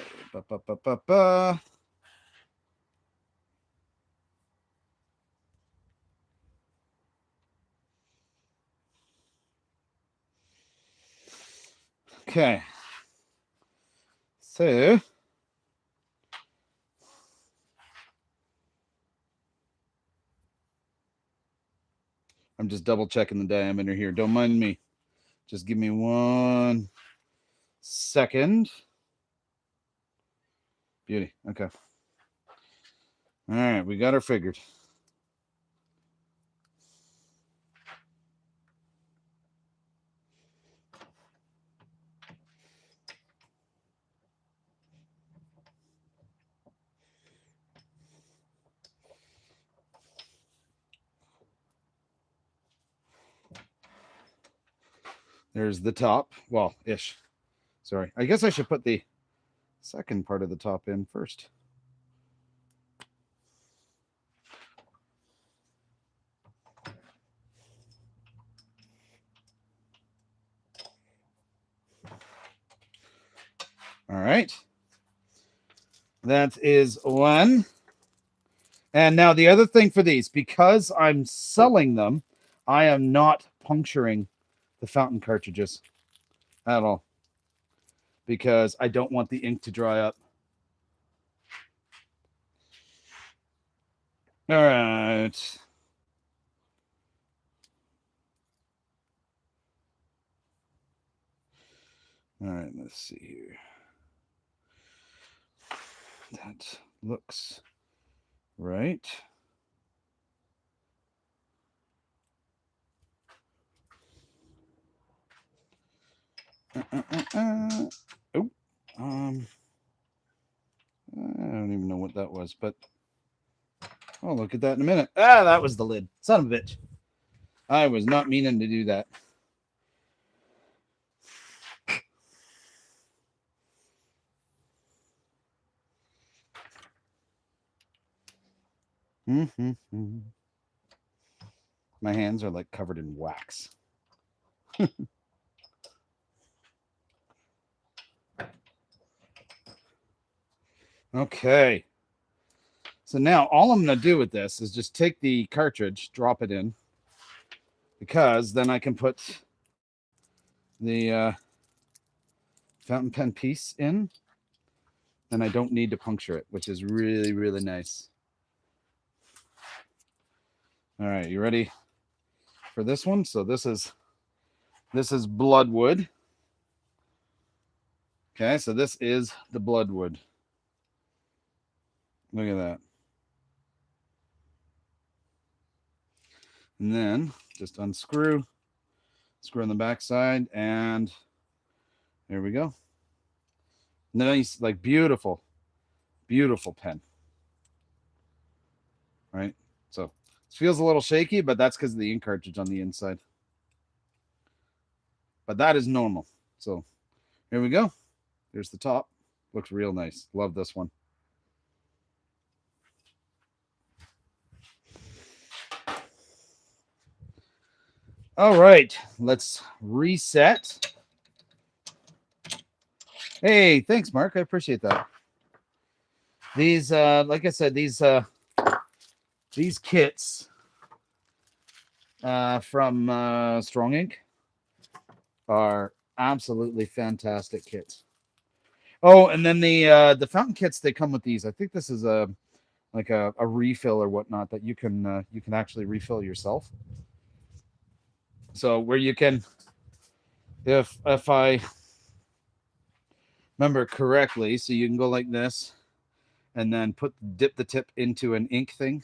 Okay. So I'm just double checking the diameter here. Don't mind me. Just give me 1 second. Beauty. Okay. All right, we got her figured. There's the top. Well, ish. Sorry. I guess I should put the second part of the top in first. All right. That is one. And now the other thing for these, because I'm selling them, I am not puncturing the fountain cartridges at all, because I don't want the ink to dry up. All right. All right, let's see here. That looks right. Oh, I don't even know what that was, but I'll look at that in a minute. Ah, that was the lid. Son of a bitch. I was not meaning to do that. My hands are like covered in wax. Okay. So now all I'm going to do with this is just take the cartridge, drop it in, because then I can put the fountain pen piece in, and I don't need to puncture it, which is really, really nice. All right, you ready for this one? So this is bloodwood. Okay, so this is the bloodwood. Look at that. And then just unscrew, screw on the back side, and there we go. Nice, like beautiful, beautiful pen. Right? So it feels a little shaky, but that's because of the ink cartridge on the inside. But that is normal. So here we go. There's the top. Looks real nice. Love this one. All right, let's reset. Hey, thanks, Mark. I appreciate that. These, like I said, these kits from Strong Ink are absolutely fantastic kits. Oh, and then the fountain kits, they come with these. I think this is a refill or whatnot that you can actually refill yourself. So where you can, if I remember correctly, so you can go like this, and then dip the tip into an ink thing,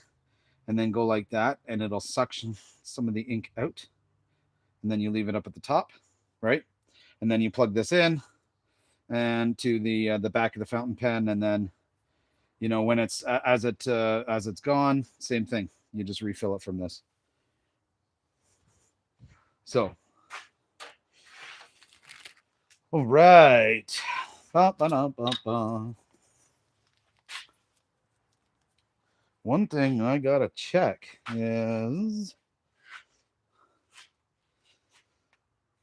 and then go like that, and it'll suction some of the ink out, and then you leave it up at the top, right? And then you plug this in and to the back of the fountain pen, and then when it's as it's gone, same thing. You just refill it from this. So, all right. One thing I gotta check is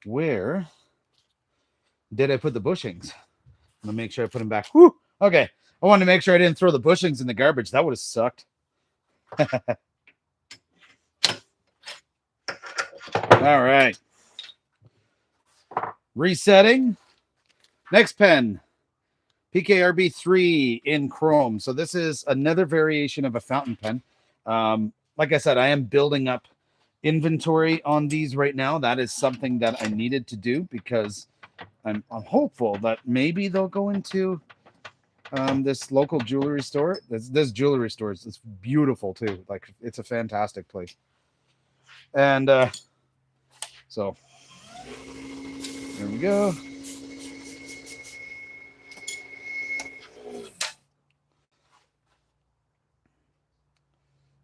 where did I put the bushings? I'm gonna make sure I put them back. Whew. Okay. I wanted to make sure I didn't throw the bushings in the garbage. That would have sucked. All right. Resetting. Next pen. PKRB3 in chrome. So this is another variation of a fountain pen. Like I said, I am building up inventory on these right now. That is something that I needed to do because I'm hopeful that maybe they'll go into this local jewelry store. This jewelry store is beautiful too. Like it's a fantastic place. And so there we go.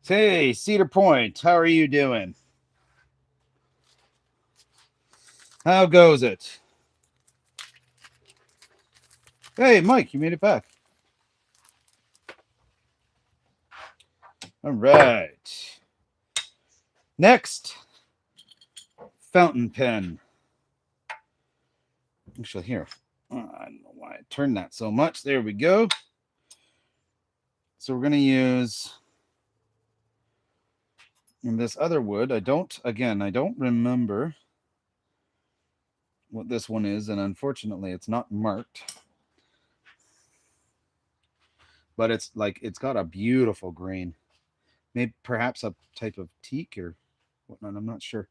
Hey, Cedar Point, how are you doing? How goes it? Hey, Mike, you made it back. All right. Next, fountain pen. Actually, here. I don't know why I turned that so much. There we go. So we're going to use this other wood. I don't remember what this one is, and unfortunately, it's not marked. But it's got a beautiful grain. Maybe perhaps a type of teak or whatnot. I'm not sure.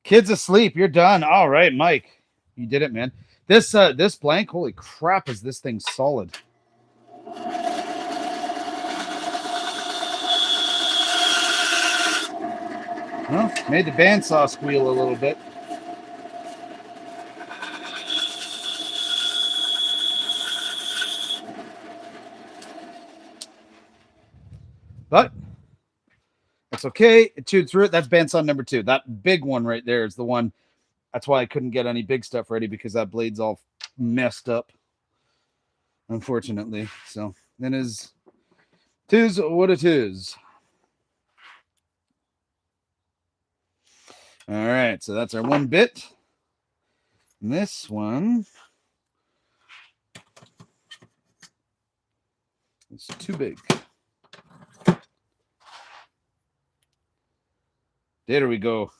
Kids asleep. You're done. All right, Mike. You did it, man. This blank, holy crap, is this thing solid. Well, made the bandsaw squeal a little bit. But that's okay. It chewed through it. That's bandsaw number 2. That big one right there is the one. That's why I couldn't get any big stuff ready, because that blade's all messed up, unfortunately. So then is tis what it is. All right, so that's our one bit. And this one is too big. There we go.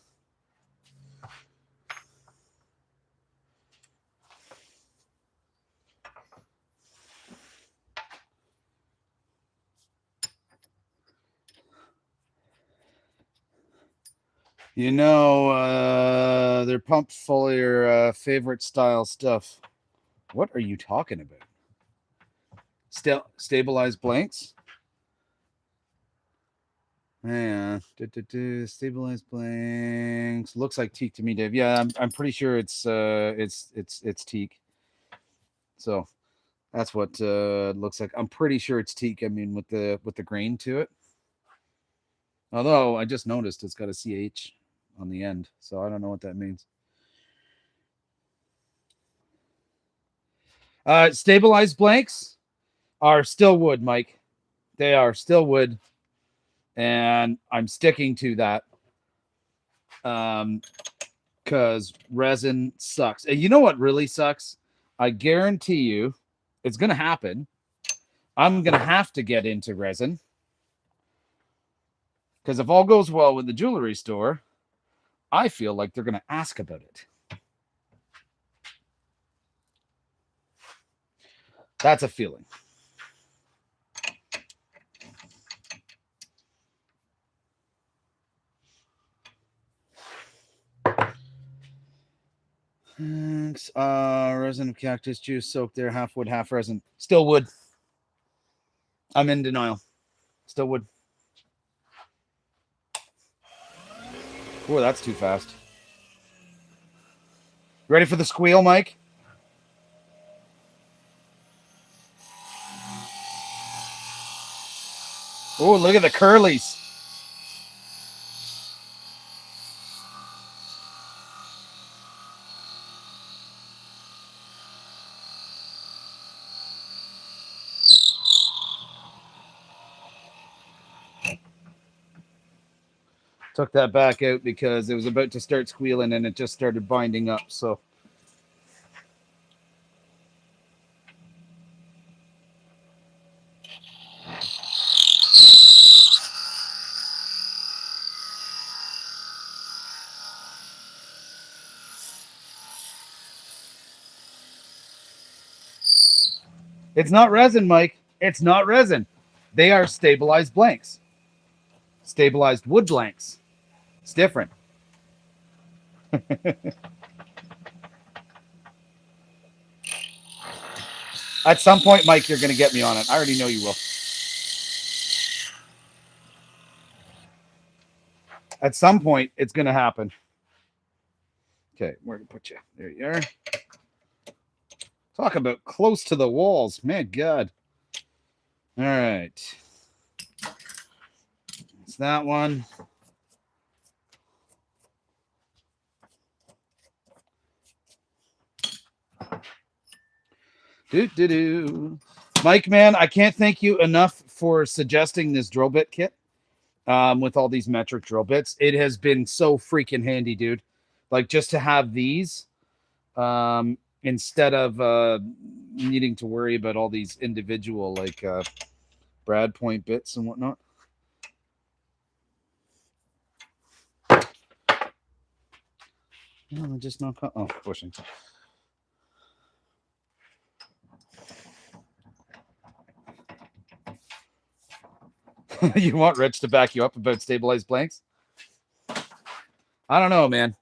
You know, they're pumped full of your favorite style stuff. What are you talking about? Stabilized blanks? Yeah, stabilized blanks. Looks like teak to me, Dave. Yeah, I'm pretty sure it's teak. So that's what looks like. I'm pretty sure it's teak. I mean, with the grain to it. Although I just noticed it's got a CH on the end, so I don't know what that means. Stabilized blanks are still wood, Mike. They are still wood, and I'm sticking to that. Because resin sucks. And you know what really sucks? I guarantee you it's going to happen. I'm going to have to get into resin. Because if all goes well with the jewelry store, I feel like they're going to ask about it. That's a feeling. Thanks. Resin of cactus juice soaked there, half wood, half resin. Still wood. I'm in denial. Still wood. Oh, that's too fast. Ready for the squeal, Mike? Oh, look at the curlies. Took that back out because it was about to start squealing and it just started binding up. So it's not resin, Mike. It's not resin. They are stabilized blanks. Stabilized wood blanks. It's different. At some point, Mike, you're going to get me on it. I already know you will. At some point, it's going to happen. Okay, where to put you? There you are. Talk about close to the walls. Man, God. All right. It's that one. Do. Mike, man, I can't thank you enough for suggesting this drill bit kit with all these metric drill bits. It has been so freaking handy, dude. Like, just to have these instead of needing to worry about all these individual, like, Brad point bits and whatnot. No, just not. Oh, pushing. You want Rich to back you up about stabilized blanks? I don't know, man.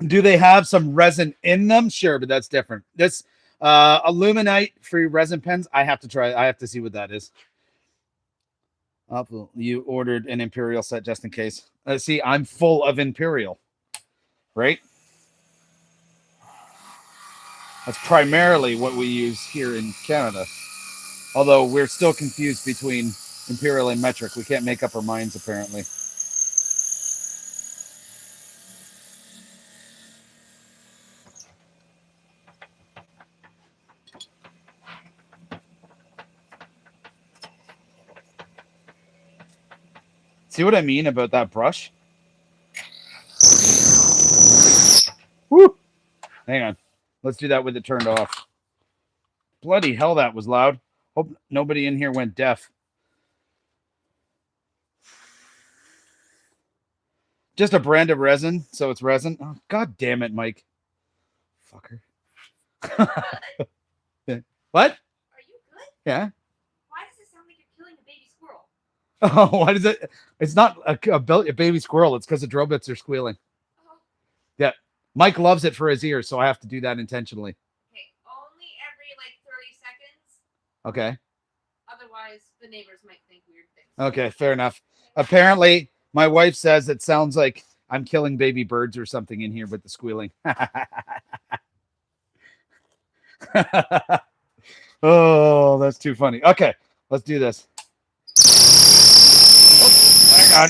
Do they have some resin in them? Sure, but that's different. This aluminite free resin pens, I have to try. I have to see what that is. You ordered an Imperial set just in case. See, I'm full of Imperial, right? That's primarily what we use here in Canada. Although we're still confused between Imperial and metric. We can't make up our minds, apparently. See what I mean about that brush? Woo! Hang on. Let's do that with it turned off. Bloody hell, that was loud. Hope nobody in here went deaf. Just a brand of resin, so it's resin. Oh, God damn it, Mike. Fucker. What? Are you good? Yeah. Why does it sound like you're killing a baby squirrel? Oh, why does it? It's not a baby squirrel. It's because the drill bits are squealing. Oh. Yeah. Mike loves it for his ears, so I have to do that intentionally. Okay, only every like 30 seconds. Okay. Otherwise, the neighbors might think weird things. Okay, fair enough. Apparently, my wife says it sounds like I'm killing baby birds or something in here with the squealing. Oh, that's too funny. Okay, let's do this. Oh, hang on.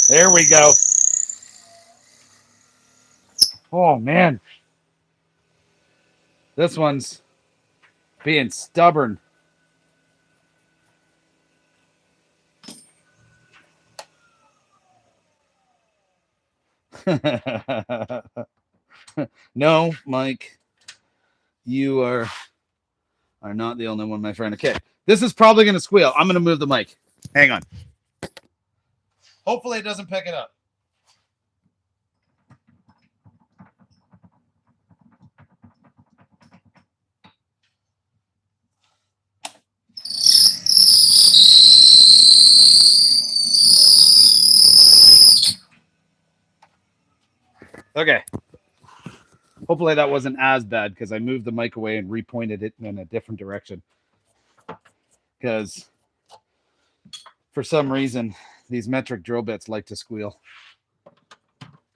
There we go. Oh, man. This one's being stubborn. No, Mike, you are not the only one, my friend. Okay, this is probably going to squeal. I'm going to move the mic. Hang on. Hopefully it doesn't pick it up. Okay. Hopefully that wasn't as bad because I moved the mic away and repointed it in a different direction. Because for some reason, these metric drill bits like to squeal.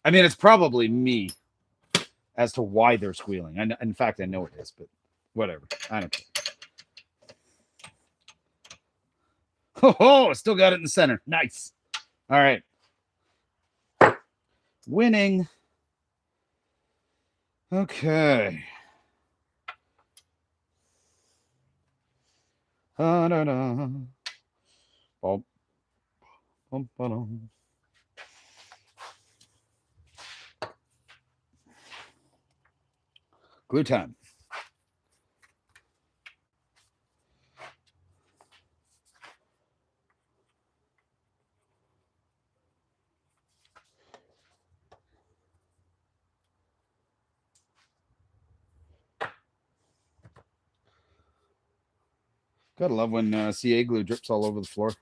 I mean, it's probably me as to why they're squealing. And in fact, I know it is, but whatever. I don't care. Oh, still got it in the center. Nice. All right. Winning. Okay. Da-da-da. Bum. Bum, ba-dum. Glue time. Gotta love when CA glue drips all over the floor.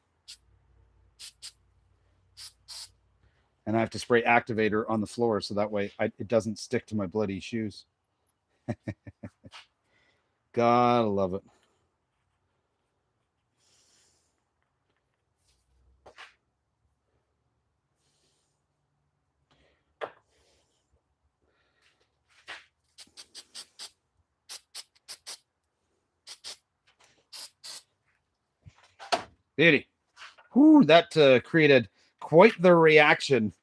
And I have to spray activator on the floor so that way it doesn't stick to my bloody shoes. Gotta love it. Beauty. Whew, that created quite the reaction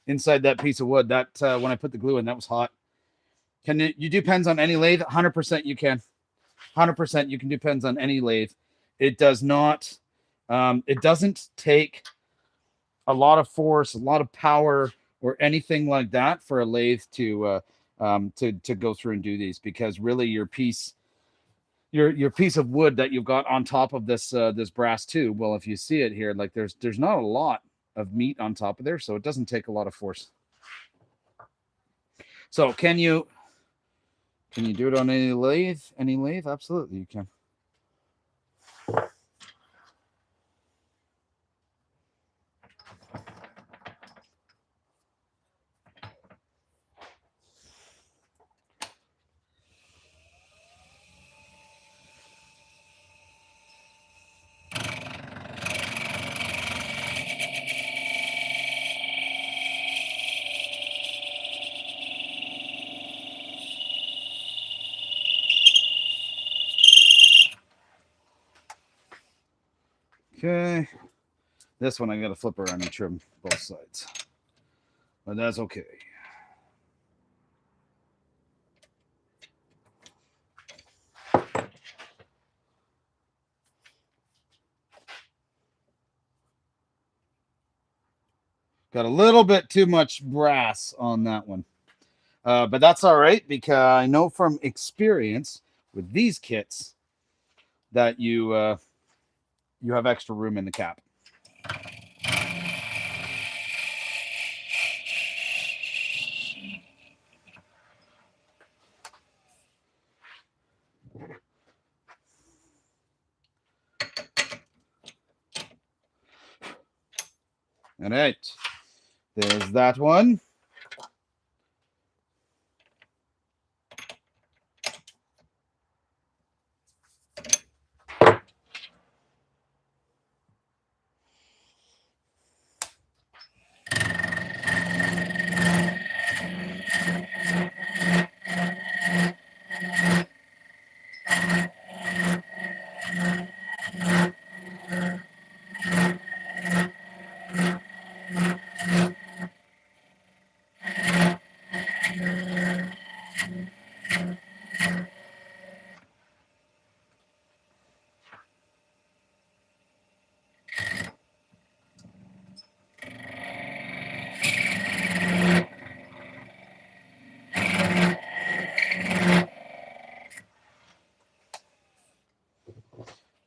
inside that piece of wood. That when I put the glue in, that was hot. Can you do pens on any lathe? 100% you can. 100% you can do pens on any lathe. It does not. It doesn't take a lot of force, a lot of power, or anything like that for a lathe to go through and do these, because really your piece of wood that you've got on top of this this brass tube, well, if you see it here, like there's not a lot of meat on top of there, so it doesn't take a lot of force. So can you do it on any lathe? Any lathe? Absolutely, you can. Okay. This one I got to flip around and trim both sides. But that's okay. Got a little bit too much brass on that one. But that's all right, because I know from experience with these kits that you have extra room in the cap. All right. There's that one.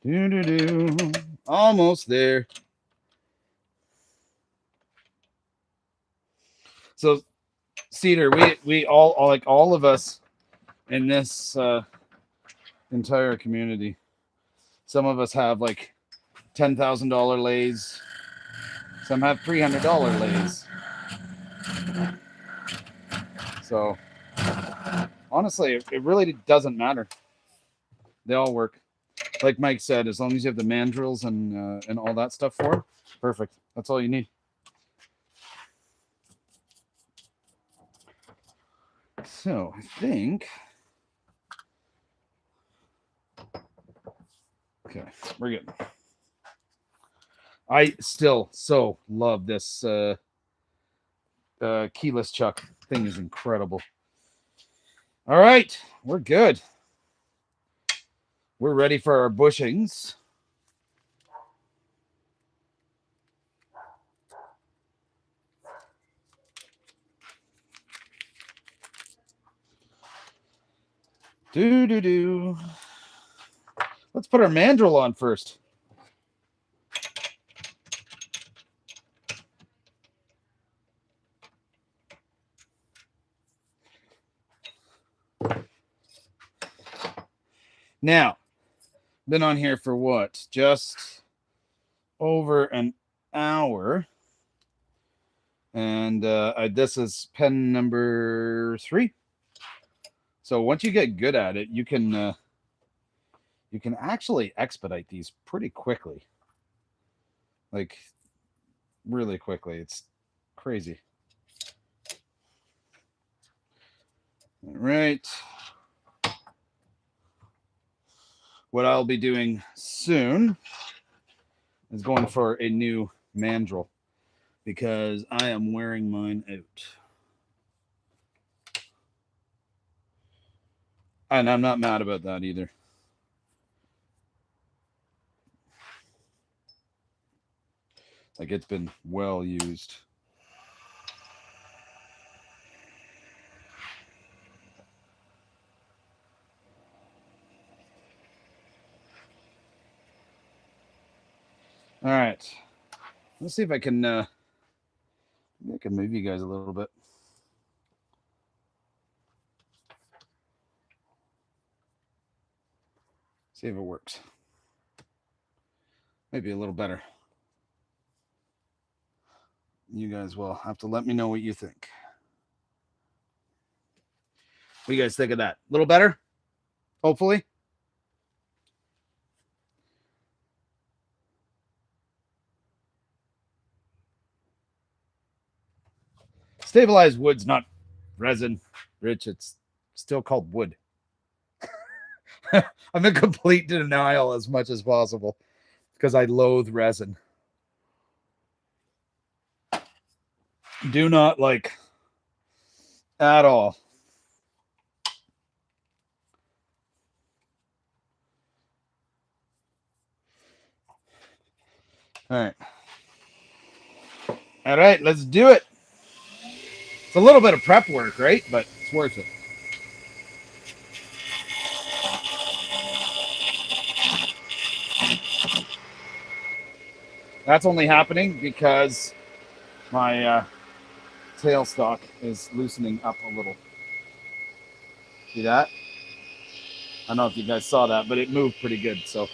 Do. Almost there. So, Cedar, we all like all of us in this entire community. Some of us have like $10,000 lathes. Some have $300 lathes. So, honestly, it really doesn't matter. They all work. Like Mike said, as long as you have the mandrels and all that stuff for it, perfect. That's all you need. So I think, okay, we're good. I still so love this keyless chuck. Thing is incredible. All right, we're good. We're ready for our bushings. Do. Let's put our mandrel on first. Now, Been on here for what? Just over an hour. And this is pen number 3. So once you get good at it, you can actually expedite these pretty quickly. Like really quickly. It's crazy. All right. What I'll be doing soon is going for a new mandrel because I am wearing mine out. And I'm not mad about that either. Like it's been well used. All right. Let's see if I can move you guys a little bit. See if it works. Maybe a little better. You guys will have to let me know what you think. What do you guys think of that? A little better? Hopefully. Stabilized wood's not resin, Rich. It's still called wood. I'm in complete denial as much as possible because I loathe resin. Do not like at all. All right. All right, let's do it. It's a little bit of prep work, right? But it's worth it. That's only happening because my tailstock is loosening up a little. See that? I don't know if you guys saw that, but it moved pretty good. So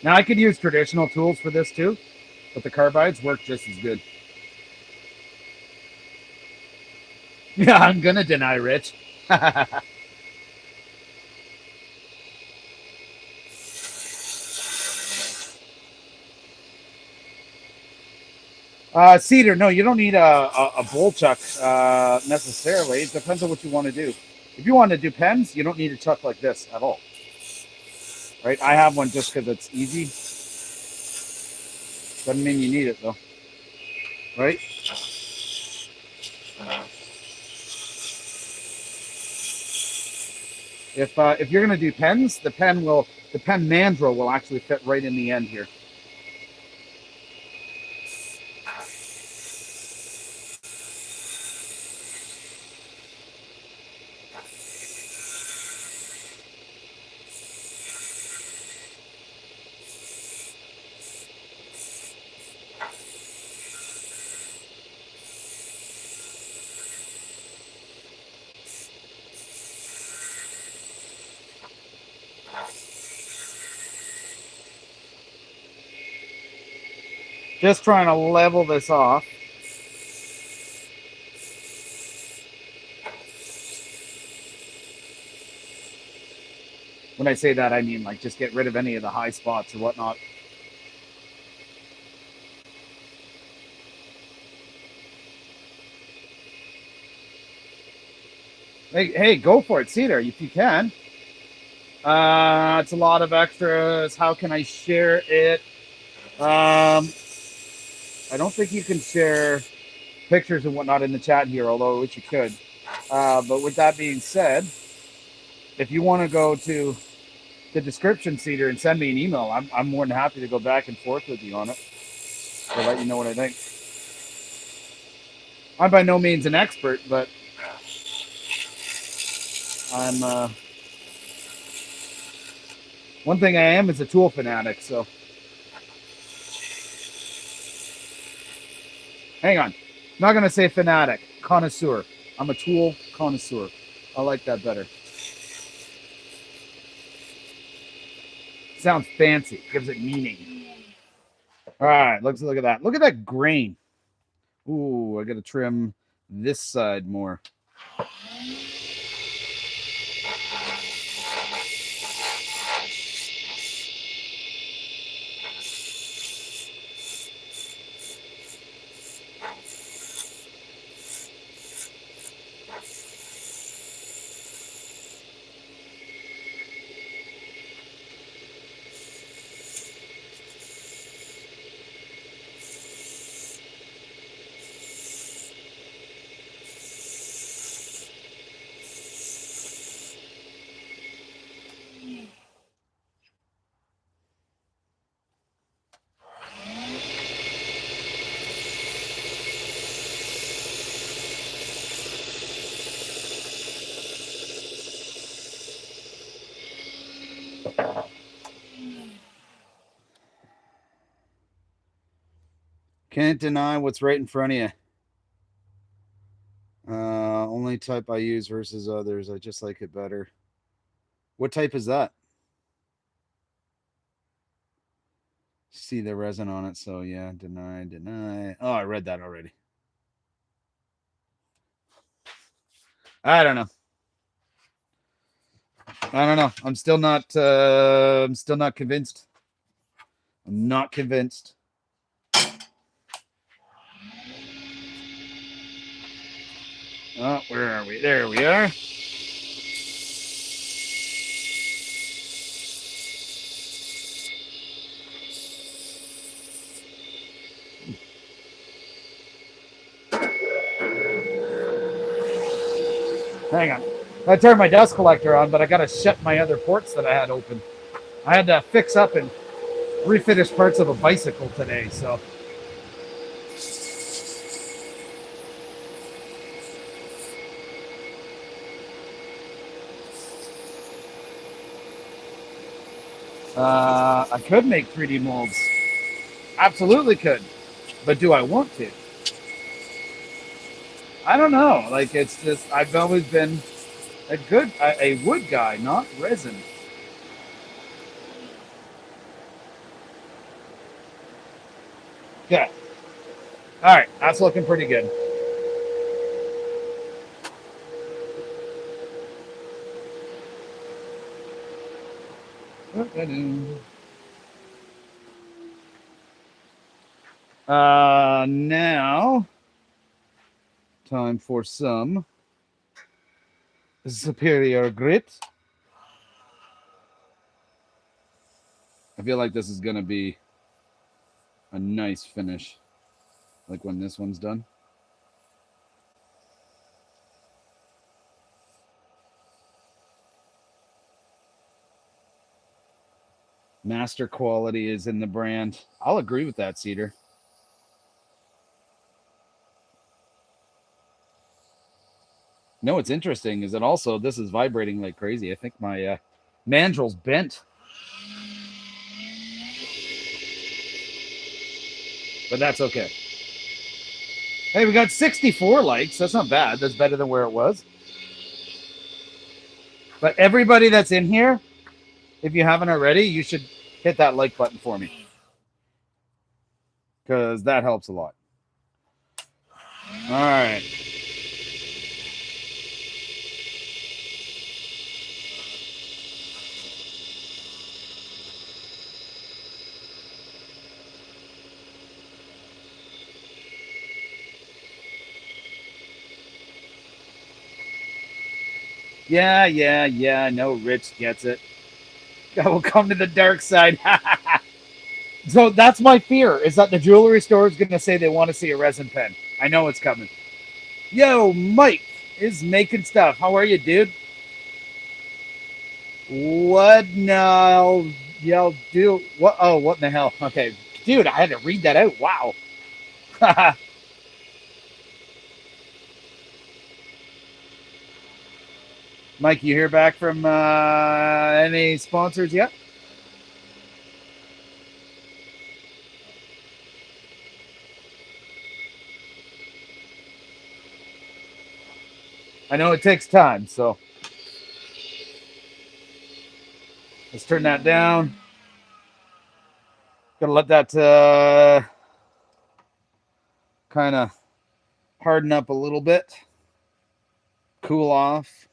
now I could use traditional tools for this too, but the carbides work just as good. Yeah, I'm gonna deny Rich. Cedar, no, you don't need a bowl chuck necessarily. It depends on what you want to do. If you want to do pens, you don't need a chuck like this at all. Right? I have one just because it's easy. Doesn't mean you need it though. Right? If you're gonna do pens, the pen mandrel will actually fit right in the end here. Just trying to level this off. When I say that, I mean like just get rid of any of the high spots or whatnot. Hey, go for it, Cedar, if you can. It's a lot of extras. How can I share it? I don't think you can share pictures and whatnot in the chat here, although I wish you could. But with that being said, if you want to go to the description, Cedar, and send me an email, I'm more than happy to go back and forth with you on it to let you know what I think. I'm by no means an expert, but I'm one thing I am is a tool fanatic. So hang on, I'm not gonna say fanatic, connoisseur. I'm a tool connoisseur. I like that better. Sounds fancy, gives it meaning. All right, let's look at that. Look at that grain. Ooh, I gotta trim this side more. Can't deny what's right in front of you. Only type I use versus others. I just like it better. What type is that? See the resin on it. So yeah, deny. Oh, I read that already. I don't know. I'm still not convinced. I'm not convinced. Oh, where are we? There we are. Hang on. I turned my dust collector on, but I got to shut my other ports that I had open. I had to fix up and refinish parts of a bicycle today, so. I could make 3D molds. Absolutely could. But do I want to? I don't know. Like, it's just, I've always been a wood guy, not resin. Yeah. All right. That's looking pretty good. Now, time for some superior grit. I feel like this is going to be a nice finish, like when this one's done. Master quality is in the brand. I'll agree with that, Cedar. No, what's interesting is that also this is vibrating like crazy. I think my mandrel's bent. But that's okay. Hey, we got 64 likes. That's not bad. That's better than where it was. But everybody that's in here, if you haven't already, you should hit that like button for me. because that helps a lot. All right. Yeah. No, Rich gets it. I will come to the dark side. So that's my fear, is that the jewelry store is going to say they want to see a resin pen. I know it's coming. Yo, Mike is making stuff. How are you, dude? What now? Y'all do what? Oh, what in the hell? Okay, dude, I had to read that out. Wow. Mike, you hear back from any sponsors yet? I know it takes time, so let's turn that down. Gonna let that kind of harden up a little bit, cool off.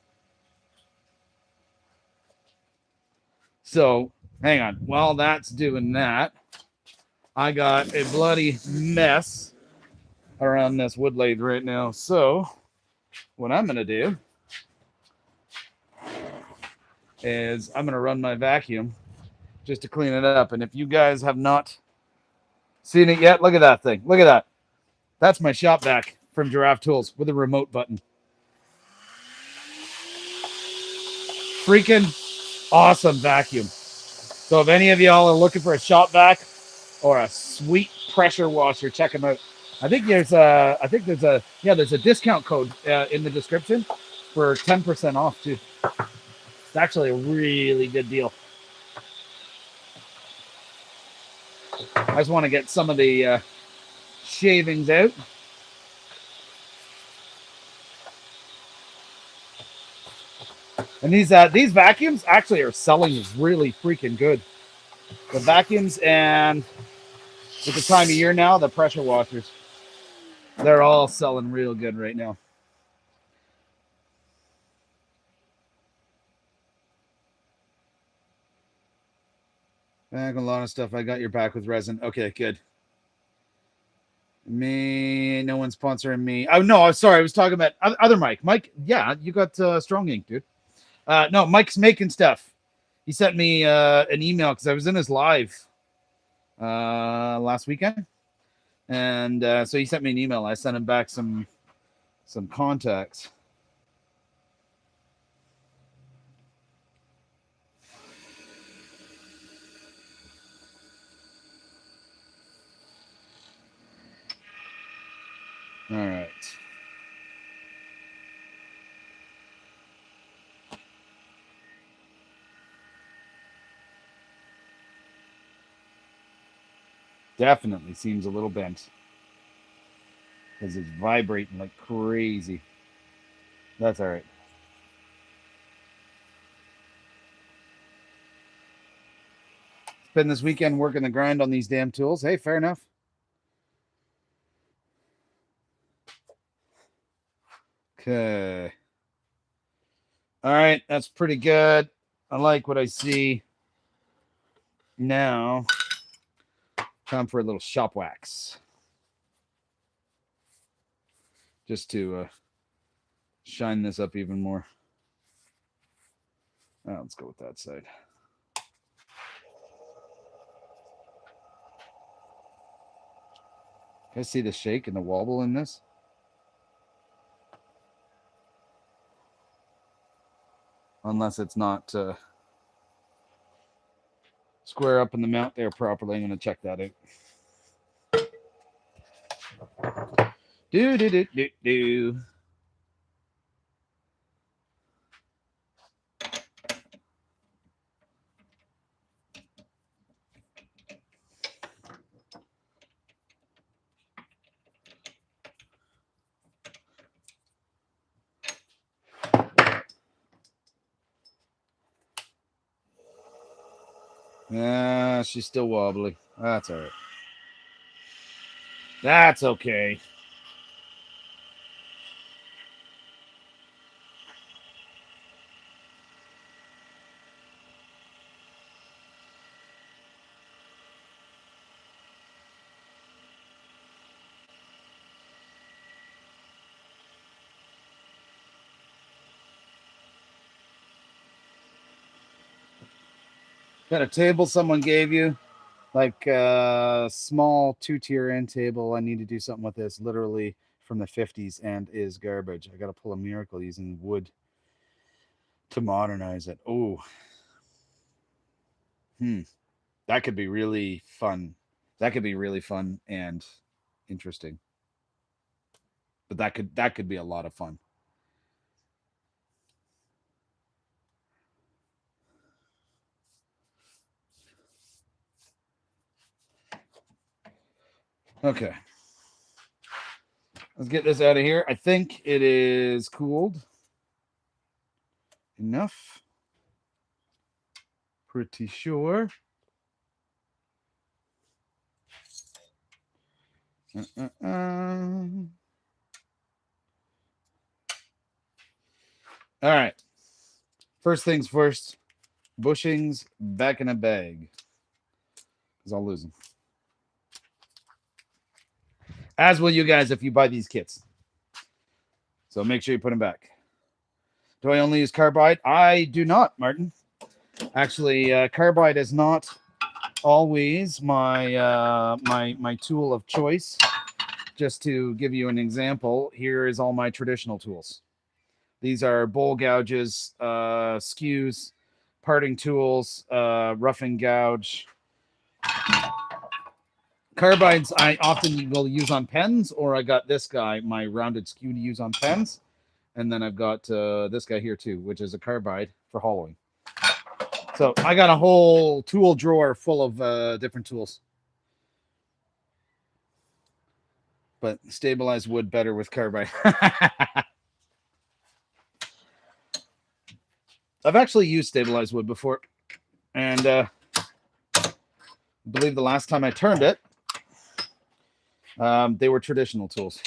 So hang on. While that's doing that, I got a bloody mess around this wood lathe right now. So what I'm gonna do is I'm gonna run my vacuum just to clean it up. And if you guys have not seen it yet, look at that thing. Look at that. That's my shop vac from Giraffe Tools with a remote button. Freaking awesome vacuum. So if any of y'all are looking for a shop vac or a sweet pressure washer, check them out. There's a discount code in the description for 10% off too. It's actually a really good deal. I just want to get some of the shavings out. And these vacuums actually are selling really freaking good. The vacuums, and with the time of year now, the pressure washers, they're all selling real good right now. Back a lot of stuff. I got your back with resin. Okay, good. Me, no one's sponsoring me. Oh no, I'm sorry. I was talking about other Mike. Mike, yeah, you got strong ink, dude. No, Mike's making stuff. He sent me an email because I was in his live last weekend, and so he sent me an email. I sent him back some contacts. All right. Definitely seems a little bent because it's vibrating like crazy. That's all right. Spend this weekend working the grind on these damn tools. Hey, fair enough. Okay. All right, that's pretty good. I like what I see. Now, time for a little shop wax. Just to shine this up even more. Let's go with that side. Can I see the shake and the wobble in this? Unless it's not square up in the mount there properly. I'm going to check that out. Do. Yeah, she's still wobbly. That's all right. That's okay. Got a table someone gave you, like a small 2-tier end table. I need to do something with this. Literally from the 50s and is garbage. I got to pull a miracle using wood to modernize it. Oh, hmm. That could be really fun. That could be really fun and interesting. But that could be a lot of fun. Okay. Let's get this out of here. I think it is cooled enough. Pretty sure. All right. First things first. Bushings back in a bag. Because I'll lose them. As will you guys if you buy these kits. So make sure you put them back. Do I only use carbide? I do not, Martin. Actually, carbide is not always my tool of choice. Just to give you an example, here is all my traditional tools. These are bowl gouges, skews, parting tools, rough and gouge. Carbides I often will use on pens, or I got this guy, my rounded skew, to use on pens. And then I've got this guy here too, which is a carbide for hollowing. So I got a whole tool drawer full of different tools. But stabilized wood better with carbide. I've actually used stabilized wood before, and I believe the last time I turned it, they were traditional tools.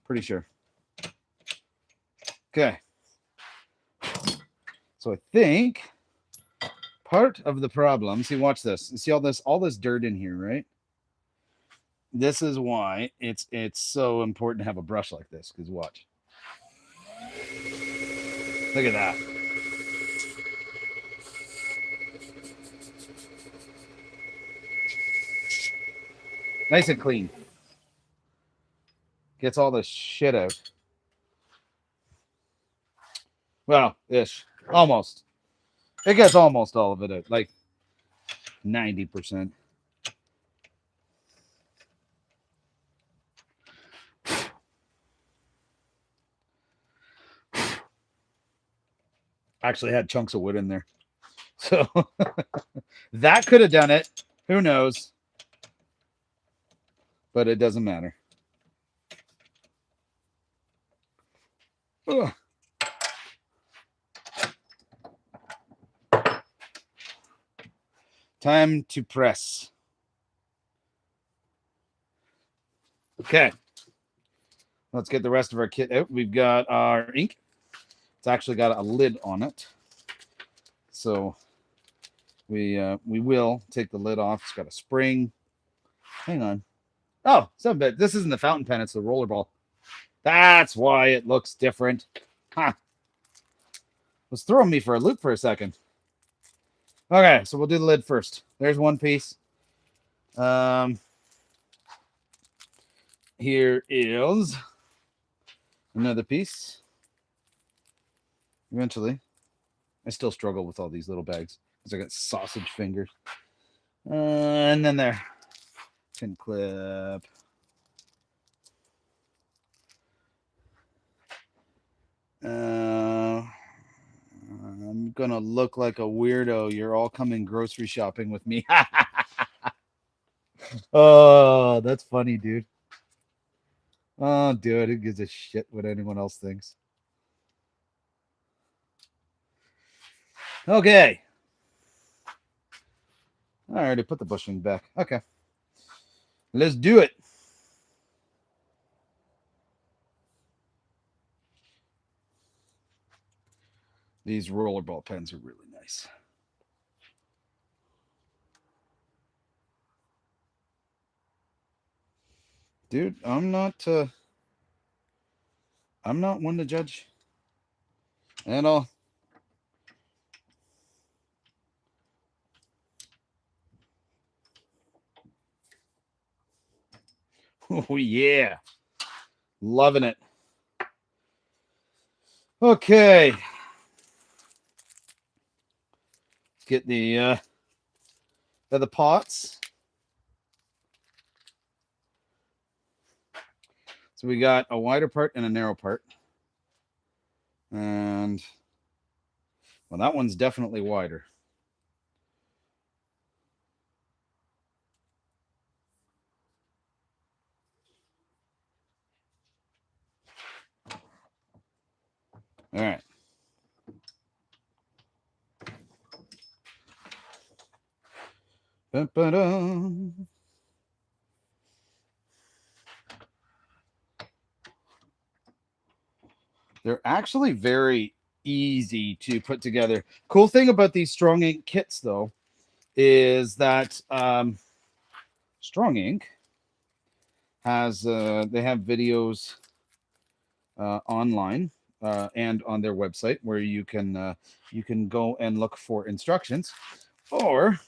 Pretty sure. Okay. So I think part of the problem. See, watch this. You see all this dirt in here, right? This is why it's so important to have a brush like this. Because watch. Look at that. Nice and clean. Gets all the shit out. Well, ish. Almost. It gets almost all of it out. Like 90%. Actually had chunks of wood in there. So that could have done it. Who knows? But it doesn't matter. Ugh. Time to press. Okay. Let's get the rest of our kit out. We've got our ink. It's actually got a lid on it. So we will take the lid off. It's got a spring. Hang on. Oh, some bit. This isn't the fountain pen. It's the rollerball. That's why it looks different. Huh. Was throwing me for a loop for a second. Okay, so we'll do the lid first. There's one piece. Here is another piece. Eventually. I still struggle with all these little bags because I got sausage fingers. And then there. Pin clip. I'm gonna look like a weirdo. You're all coming grocery shopping with me. Oh, that's funny, dude. Oh, dude, who gives a shit what anyone else thinks? Okay. I already put the bushing back. Okay. Let's do it. These rollerball pens are really nice. Dude, I'm not one to judge at all. Oh yeah. Loving it. Okay. Let's get the pots. So we got a wider part and a narrow part. And well, that one's definitely wider. All right. Ba-ba-dum. They're actually very easy to put together. Cool thing about these Strong Ink kits, though, is that Strong Ink has they have videos online and on their website where you can go and look for instructions, or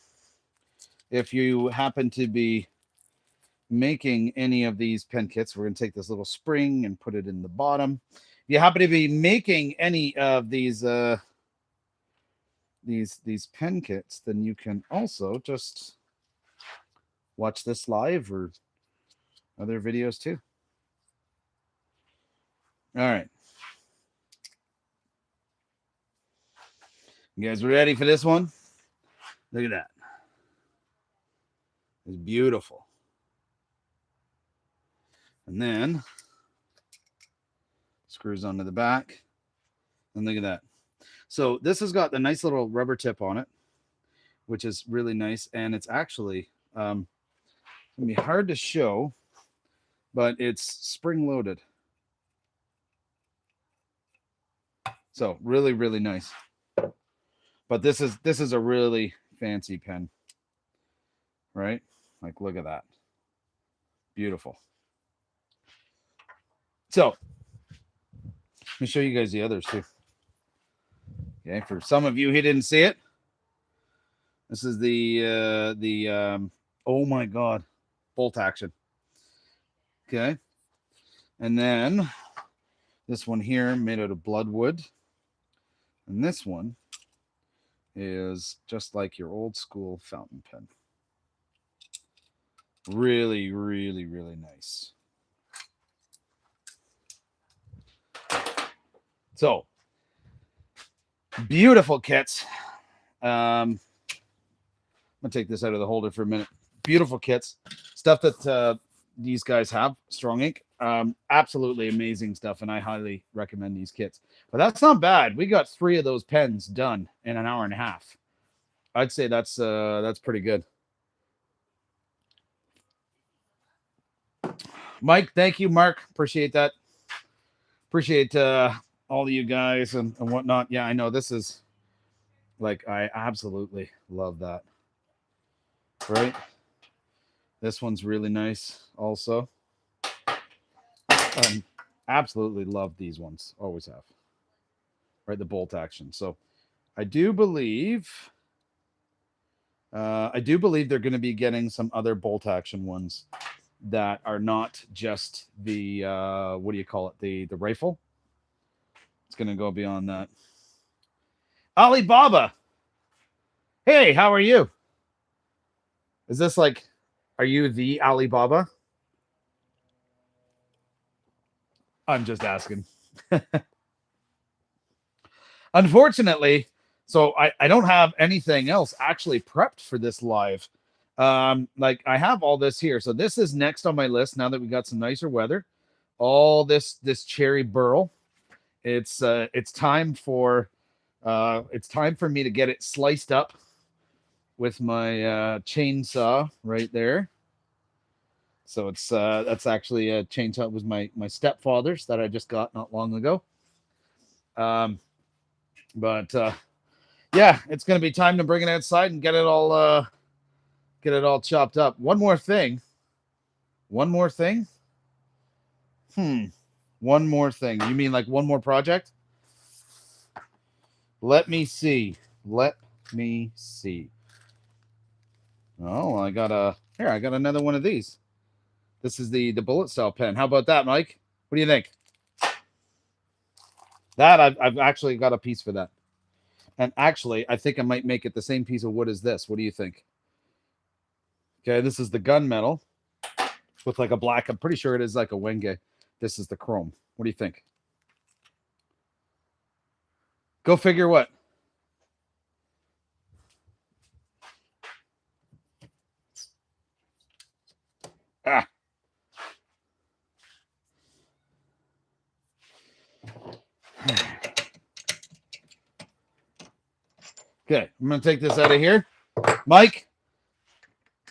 if you happen to be making any of these pen kits, we're going to take this little spring and put it in the bottom. If you happen to be making any of these pen kits, then you can also just watch this live or other videos too. All right. You guys ready for this one? Look at that. It's beautiful. And then screws onto the back. And look at that. So this has got the nice little rubber tip on it, which is really nice. And it's actually going to be hard to show, but it's spring loaded. So really, really nice. But this is a really fancy pen, right? Like, look at that. Beautiful. So let me show you guys the others too. Okay, for some of you who didn't see it, this is the oh my god, bolt action. Okay, and then this one here made out of bloodwood, and this one is just like your old school fountain pen. Really, really, really nice. So beautiful kits. I'm gonna take this out of the holder for a minute. Beautiful kits, stuff that these guys have. Strong Ink, absolutely amazing stuff, and I highly recommend these kits. But that's not bad. We got 3 of those pens done in an hour and a half. I'd say that's pretty good. Mike, thank you. Mark, appreciate that. Appreciate all of you guys and whatnot. Yeah, I know this is like, I absolutely love that. Right? This one's really nice also. Absolutely love these ones. Always have. Right, the bolt action. So I do believe they're going to be getting some other bolt action ones that are not just the what do you call it? The rifle. It's going to go beyond that. Alibaba. Hey, how are you? Is this like, are you the Alibaba? I'm just asking. Unfortunately, so I don't have anything else actually prepped for this live. Like, I have all this here. So this is next on my list now that we got some nicer weather. All this cherry burl. It's time for me to get it sliced up with my chainsaw right there. So it's that's actually a chainsaw. It was my stepfather's that I just got not long ago. But yeah, it's gonna be time to bring it outside and get it all chopped up. One more thing. One more thing. One more thing. You mean like one more project? Let me see. Let me see. Oh, I got another one of these. This is the bullet style pen. How about that, Mike? What do you think? That I've actually got a piece for that. And actually, I think I might make it the same piece of wood as this. What do you think? Okay, this is the gunmetal with like a black. I'm pretty sure it is like a Wenge. This is the chrome. What do you think? Go figure what? Ah. Okay, I'm going to take this out of here. Mike,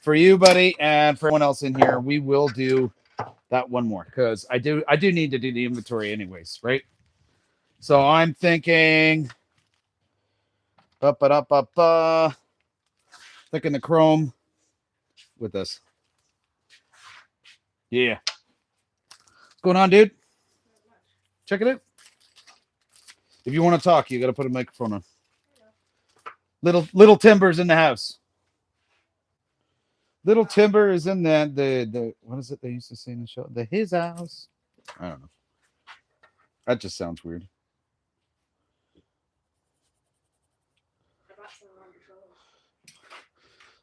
for you, buddy, and for everyone else in here, we will do that one more because I do need to do the inventory anyways, right? So I'm thinking thinking the chrome with this. Yeah. What's going on, dude? Check it out. If you want to talk, you got to put a microphone on. Little Timber's in the house. Little Timber is in the what is it they used to say in the show? His house. I don't know. That just sounds weird.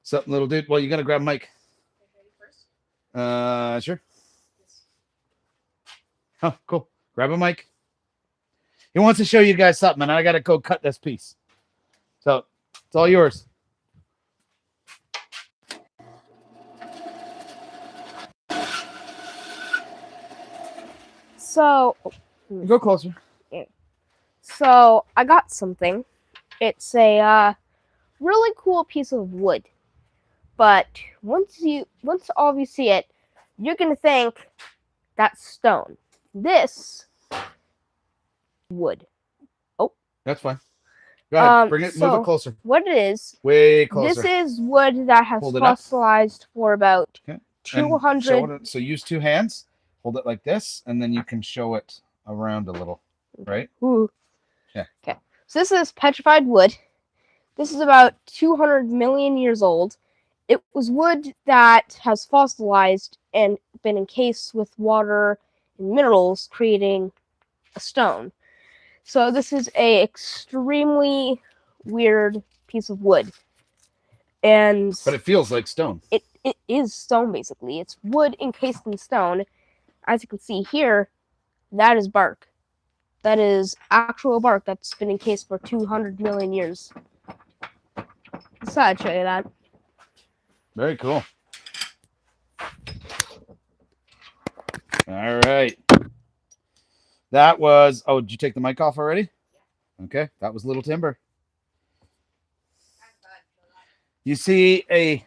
Something, little dude. Well, you gotta grab Mike. Sure. Oh, cool. Grab a mic. He wants to show you guys something, and I gotta go cut this piece. So it's all yours. So, Go closer. so I got something. It's a really cool piece of wood. But once all of you see it, you're gonna think that's stone. This wood. That's fine. Go ahead. Bring it. Move so it closer. What it is? Way closer. This is wood that has Hold it up. fossilized for about Okay. 200. So use two hands. Hold it like this, and then you can show it around a little, right? Ooh. Yeah. Okay. So this is petrified wood. This is about 200 million years old. It was wood that has fossilized and been encased with water and minerals, creating a stone. So this is a extremely weird piece of wood. But it feels like stone. It is stone, basically. It's wood encased in stone. As you can see here, that is bark. That is actual bark that's been encased for 200 million years. So I'd show you that. Very cool. All right. That was. Oh, did you take the mic off already? Okay. That was Little Timber. You see a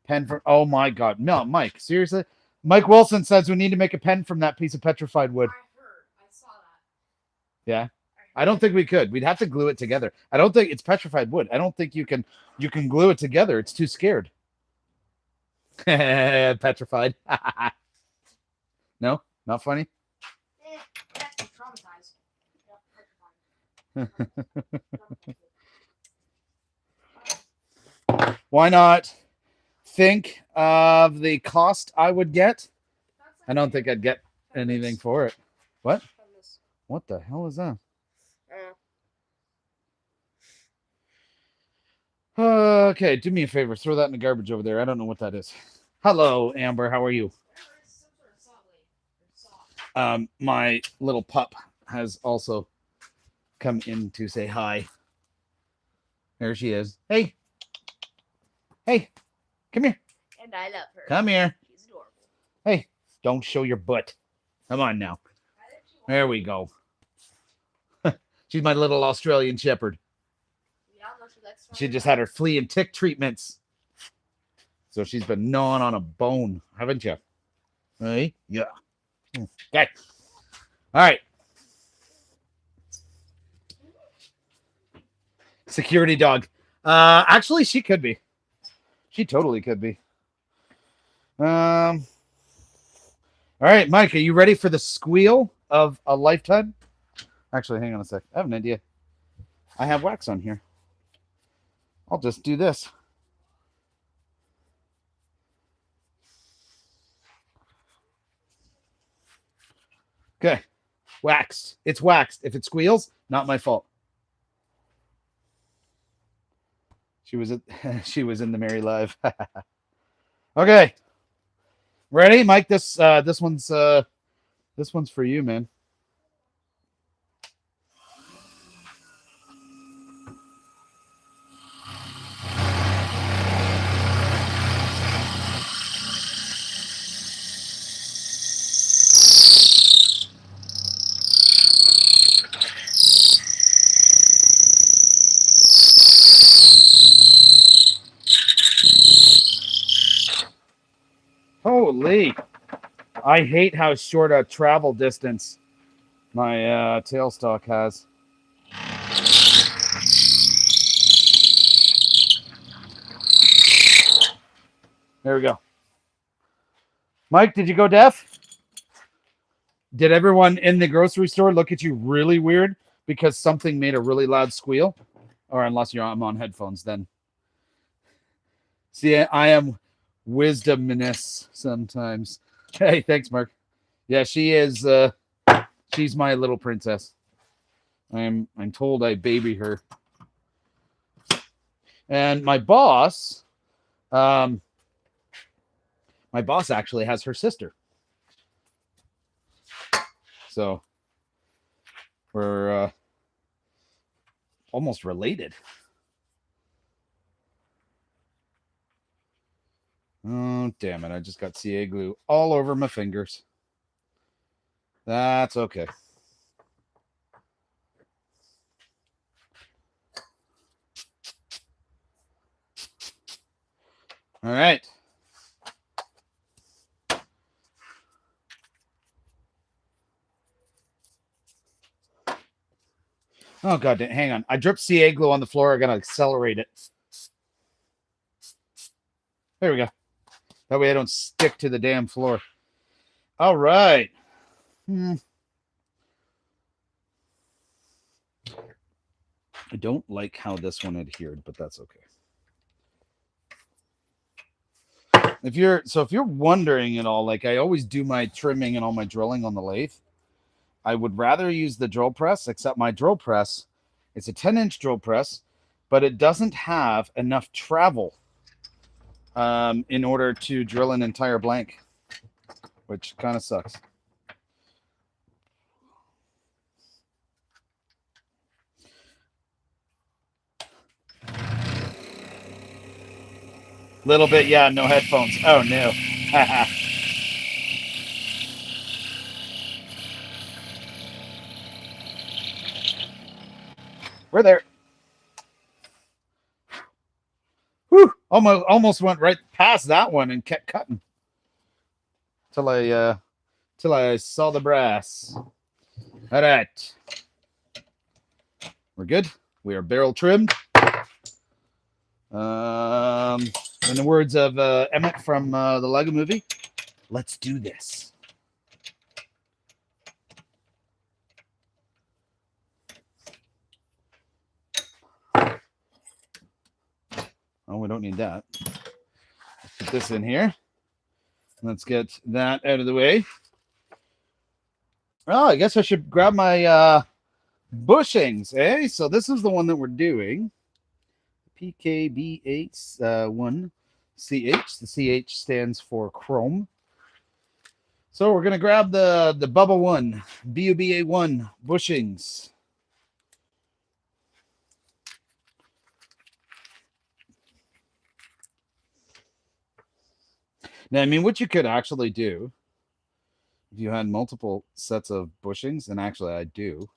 pen from. Oh my God. No, Mike. Seriously? Mike Wilson says we need to make a pen from that piece of petrified wood. I heard. I saw that. Yeah. I don't think we could. We'd have to glue it together. I don't think it's petrified wood. I don't think you can glue it together. It's too scared. Petrified. No, not funny. That's traumatized. Why not think of the cost I would get? I don't think I'd get anything for it. What? What the hell is that? Okay, do me a favor. Throw that in the garbage over there. I don't know what that is. Hello, Amber. How are you? My little pup has also come in to say hi. There she is. Hey. Hey. Come here. And I love her. Come here. She's adorable. Hey. Don't show your butt. Come on now. There we go. She's my little Australian Shepherd. She just had her flea and tick treatments. So she's been gnawing on a bone, haven't you? Hey? Yeah. Okay. All right. Security dog. Actually, she could be. She totally could be. All right, Mike, are you ready for the squeal of a lifetime? Actually, hang on a sec. I have an idea. I have wax on here. I'll just do this. Okay. Waxed. It's waxed. If it squeals, not my fault. She was in the Merry Live. Okay. Ready, Mike? This one's for you, man. Holy. I hate how short a travel distance my tailstock has. There we go. Mike, did you go deaf? Did everyone in the grocery store look at you really weird because something made a really loud squeal? Or unless I'm on headphones, then. See, I am wisdomness sometimes. Hey, thanks, Mark. Yeah, she is. She's my little princess. I'm told I baby her. And my boss actually has her sister. So we're almost related. Oh, damn it. I just got CA glue all over my fingers. That's okay. All right. Oh, God, hang on. I dripped CA glue on the floor. I'm going to accelerate it. There we go. That way I don't stick to the damn floor. All right. I don't like how this one adhered, but that's okay. If you're wondering at all, like I always do my trimming and all my drilling on the lathe, I would rather use the drill press, except my drill press, it's a 10-inch drill press, but it doesn't have enough travel in order to drill an entire blank, which kind of sucks. Little bit, yeah, no headphones. Oh, no. We're there. Whew, almost went right past that one and kept cutting till I saw the brass. All right, we're good. We are barrel trimmed. In the words of Emmett from the Lego Movie, let's do this. Oh, we don't need that. Let's put this in here. Let's get that out of the way. Oh, I guess I should grab my bushings, eh? So this is the one that we're doing. PKB81CH. The CH stands for chrome. So we're going to grab the Bubba 1, BUBA1 bushings. Now, I mean, what you could actually do, if you had multiple sets of bushings, and actually I do,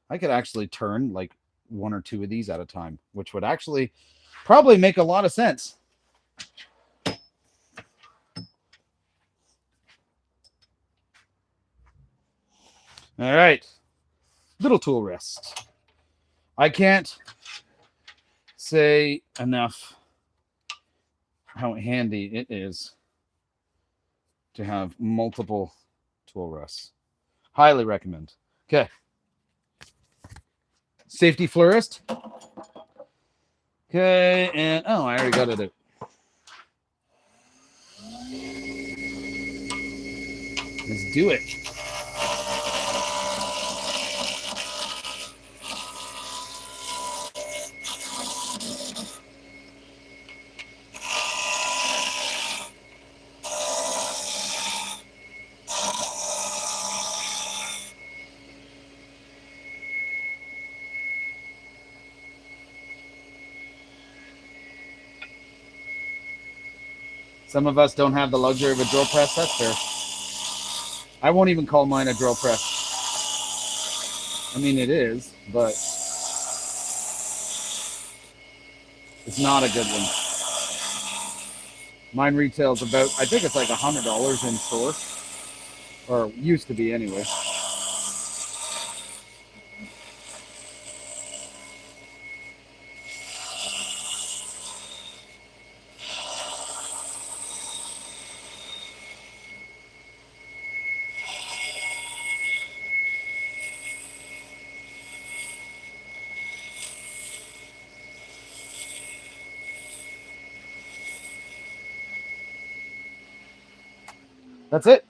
I could actually turn like one or two of these at a time, which would actually probably make a lot of sense. All right. Little tool rest. I can't say enough how handy it is to have multiple tool rests. Highly recommend. Okay. Safety florist. Okay, and oh, I already got it out. Let's do it. Some of us don't have the luxury of a drill press. That's fair. I won't even call mine a drill press. I mean, it is, but it's not a good one. Mine retails about, I think it's like $100 in store, or used to be anyway. That's it.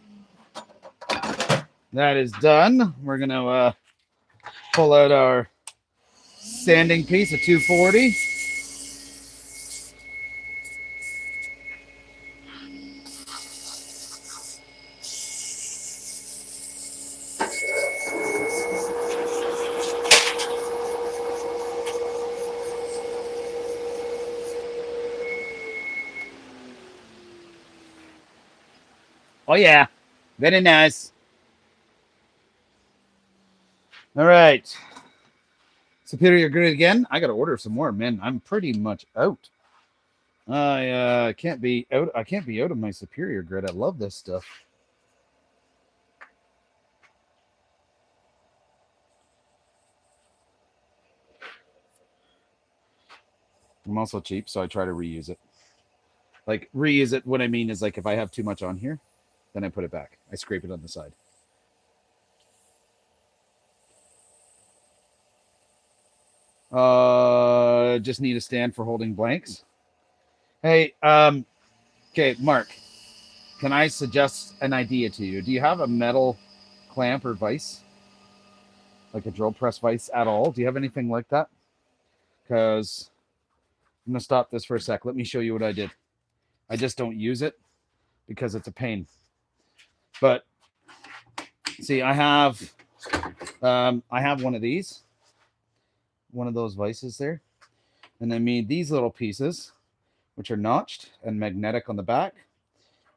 That is done. We're going to pull out our sanding piece of 240. Oh, yeah. Very nice. All right. Superior grid again. I got to order some more, man. I'm pretty much out. I can't be out. I can't be out of my superior grid. I love this stuff. I'm also cheap, so I try to reuse it. Like, reuse it, what I mean is, like, if I have too much on here, then I put it back. I scrape it on the side. Just need a stand for holding blanks. Hey, okay, Mark, can I suggest an idea to you? Do you have a metal clamp or vise? Like a drill press vise at all? Do you have anything like that? Because I'm going to stop this for a sec. Let me show you what I did. I just don't use it because it's a pain. But see, I have one of these, one of those vices there, and I made these little pieces, which are notched and magnetic on the back,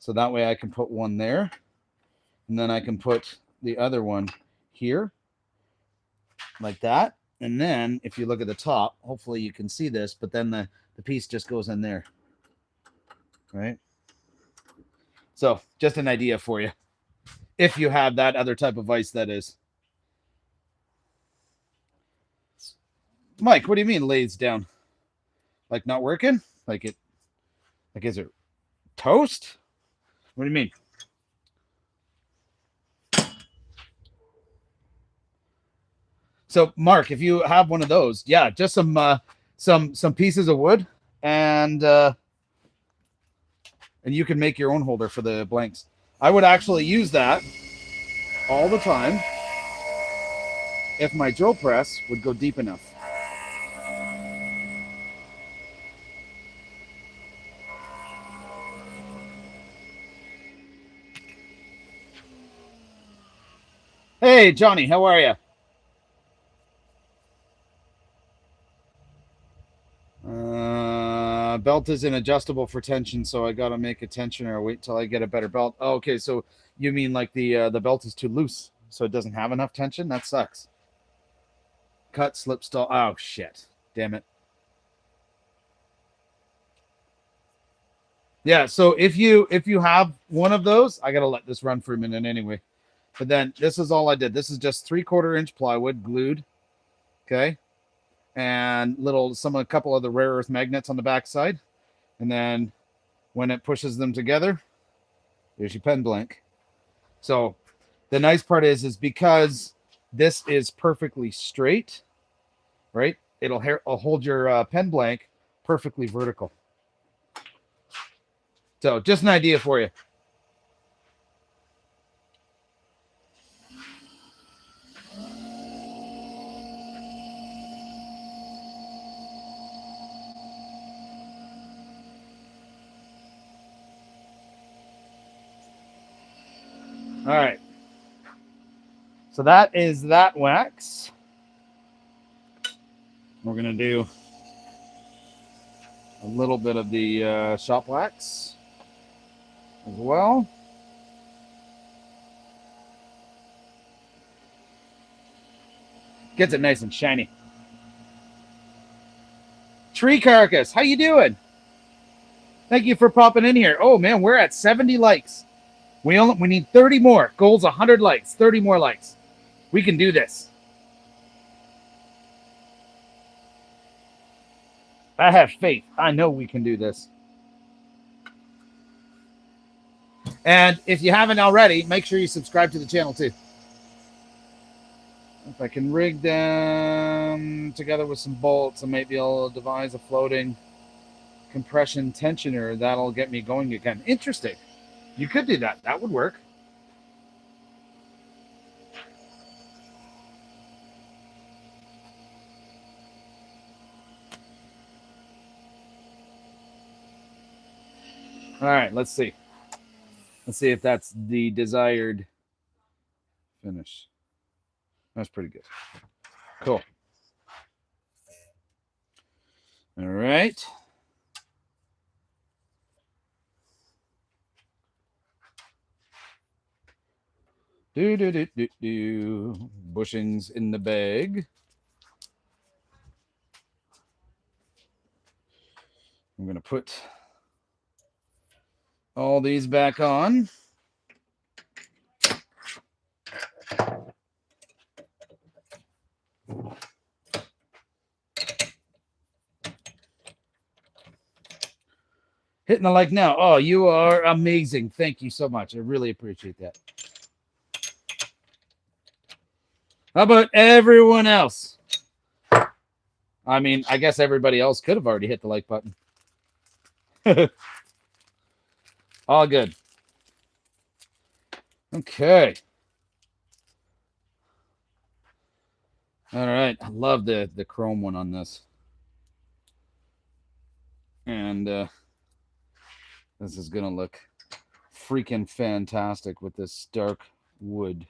so that way I can put one there, and then I can put the other one here, like that. And then if you look at the top, hopefully you can see this, but then the piece just goes in there, right? So just an idea for you. If you have that other type of vise, that is. Mike, what do you mean lays down? Like not working? Like it, like is it toast? What do you mean? So Mark, if you have one of those, yeah, just some pieces of wood, and you can make your own holder for the blanks. I would actually use that all the time if my drill press would go deep enough. Hey, Johnny, how are you? Belt isn't adjustable for tension, so I gotta make a tensioner or wait till I get a better belt. Oh, okay, so you mean like the belt is too loose, so it doesn't have enough tension? That sucks. Cut, slip, stall. Oh shit! Damn it. Yeah. So if you have one of those, I gotta let this run for a minute anyway. But then this is all I did. This is just 3/4 inch plywood glued. Okay. and a couple of the rare earth magnets on the back side. And then when it pushes them together, there's your pen blank. So the nice part is because this is perfectly straight, right? It'll hold your pen blank perfectly vertical. So just an idea for you. All right. So that is that wax. We're going to do a little bit of the shop wax as well. Gets it nice and shiny. Tree Carcass, how you doing? Thank you for popping in here. Oh man, we're at 70 likes. We need 30 more. Goal's 100 likes. 30 more likes. We can do this. I have faith. I know we can do this. And if you haven't already, make sure you subscribe to the channel too. If I can rig them together with some bolts, I might be able to devise a floating compression tensioner. That'll get me going again. Interesting. You could do that. That would work. All right, let's see. Let's see if that's the desired finish. That's pretty good. Cool. All right. Bushings in the bag. I'm going to put all these back on. Hitting the like now. Oh, you are amazing. Thank you so much. I really appreciate that. How about everyone else? I mean, I guess everybody else could have already hit the like button. All good. Okay. All right. I love the chrome one on this. And this is going to look freaking fantastic with this dark wood.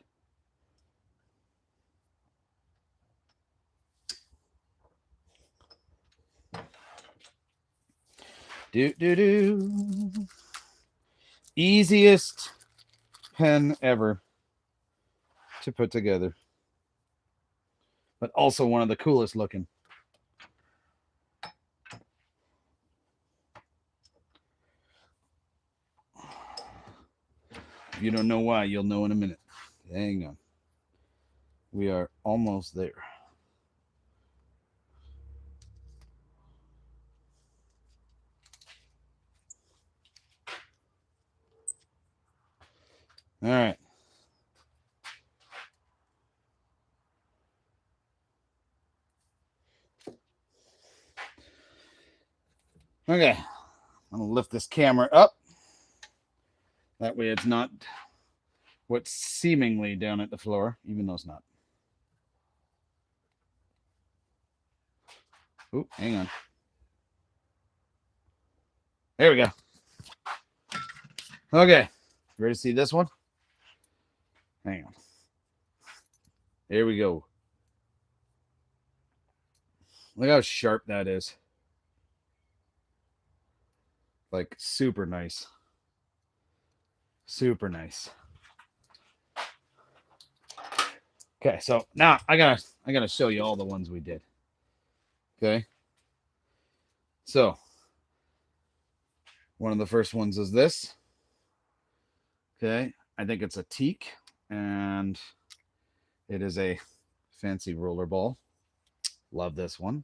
Easiest pen ever to put together, but also one of the coolest looking. If you don't know why, you'll know in a minute. Hang on. We are almost there. All right. Okay. I'm going to lift this camera up. That way it's not what's seemingly down at the floor, even though it's not. Oh, hang on. There we go. Okay. Ready to see this one? Hang on. There we go. Look how sharp that is. Like super nice. Super nice. Okay, so now I gotta show you all the ones we did. Okay. So one of the first ones is this. Okay, I think it's a teak, and it is a fancy rollerball. Love this one.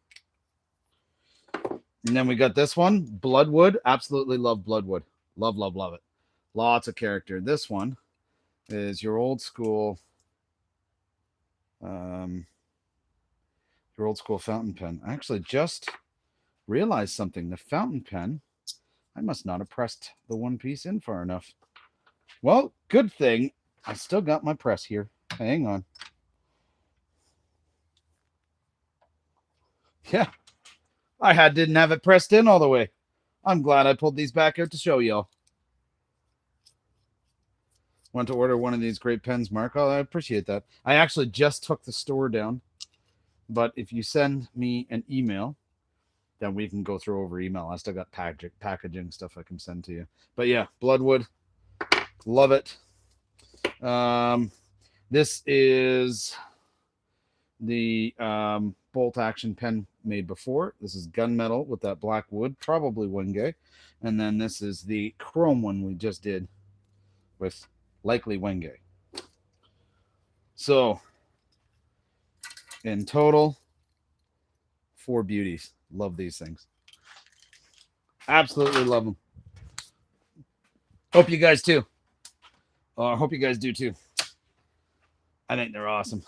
And then we got this one, Bloodwood. Absolutely love Bloodwood. Love, love, love it. Lots of character. This one is your old school, fountain pen. I actually just realized something. The fountain pen, I must not have pressed the one piece in far enough. Well, good thing I still got my press here. Hang on. Yeah, didn't have it pressed in all the way. I'm glad I pulled these back out to show y'all. Want to order one of these great pens, Mark? Oh, I appreciate that. I actually just took the store down, but if you send me an email, then we can go through over email. I still got packaging stuff I can send to you. But yeah, Bloodwood, love it. This is the bolt action pen made before. This is gunmetal with that black wood, probably Wenge. And then this is the chrome one we just did with likely Wenge. So in total, 4 beauties. Love these things. Absolutely love them. Hope you guys too. I hope you guys do too. I think they're awesome.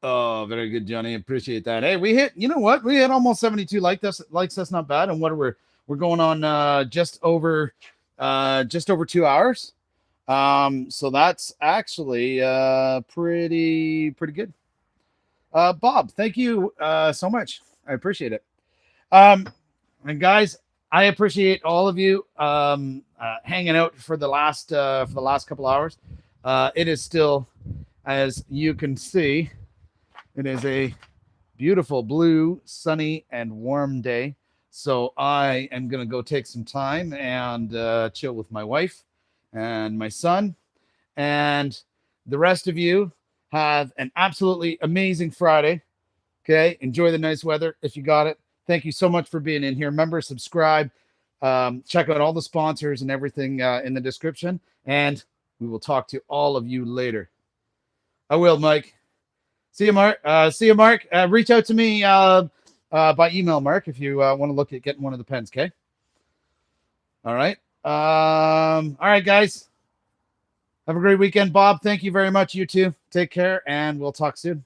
Oh, very good, Johnny. Appreciate that. Hey, we hit, you know what? We hit almost 72 likes. That's not bad. And what are we're going on just over 2 hours. So that's actually pretty good. Bob, thank you so much. I appreciate it. And guys, I appreciate all of you hanging out for the last couple hours. It is still, as you can see, it is a beautiful blue, sunny, and warm day. So I am going to go take some time and chill with my wife and my son. And the rest of you have an absolutely amazing Friday. Okay. Enjoy the nice weather if you got it. Thank you so much for being in here. Remember, subscribe. Check out all the sponsors and everything in the description. And we will talk to all of you later. I will, Mike. See you, Mark. Reach out to me by email, Mark, if you want to look at getting one of the pens, okay? All right. All right, guys. Have a great weekend. Bob, thank you very much. You too. Take care, and we'll talk soon.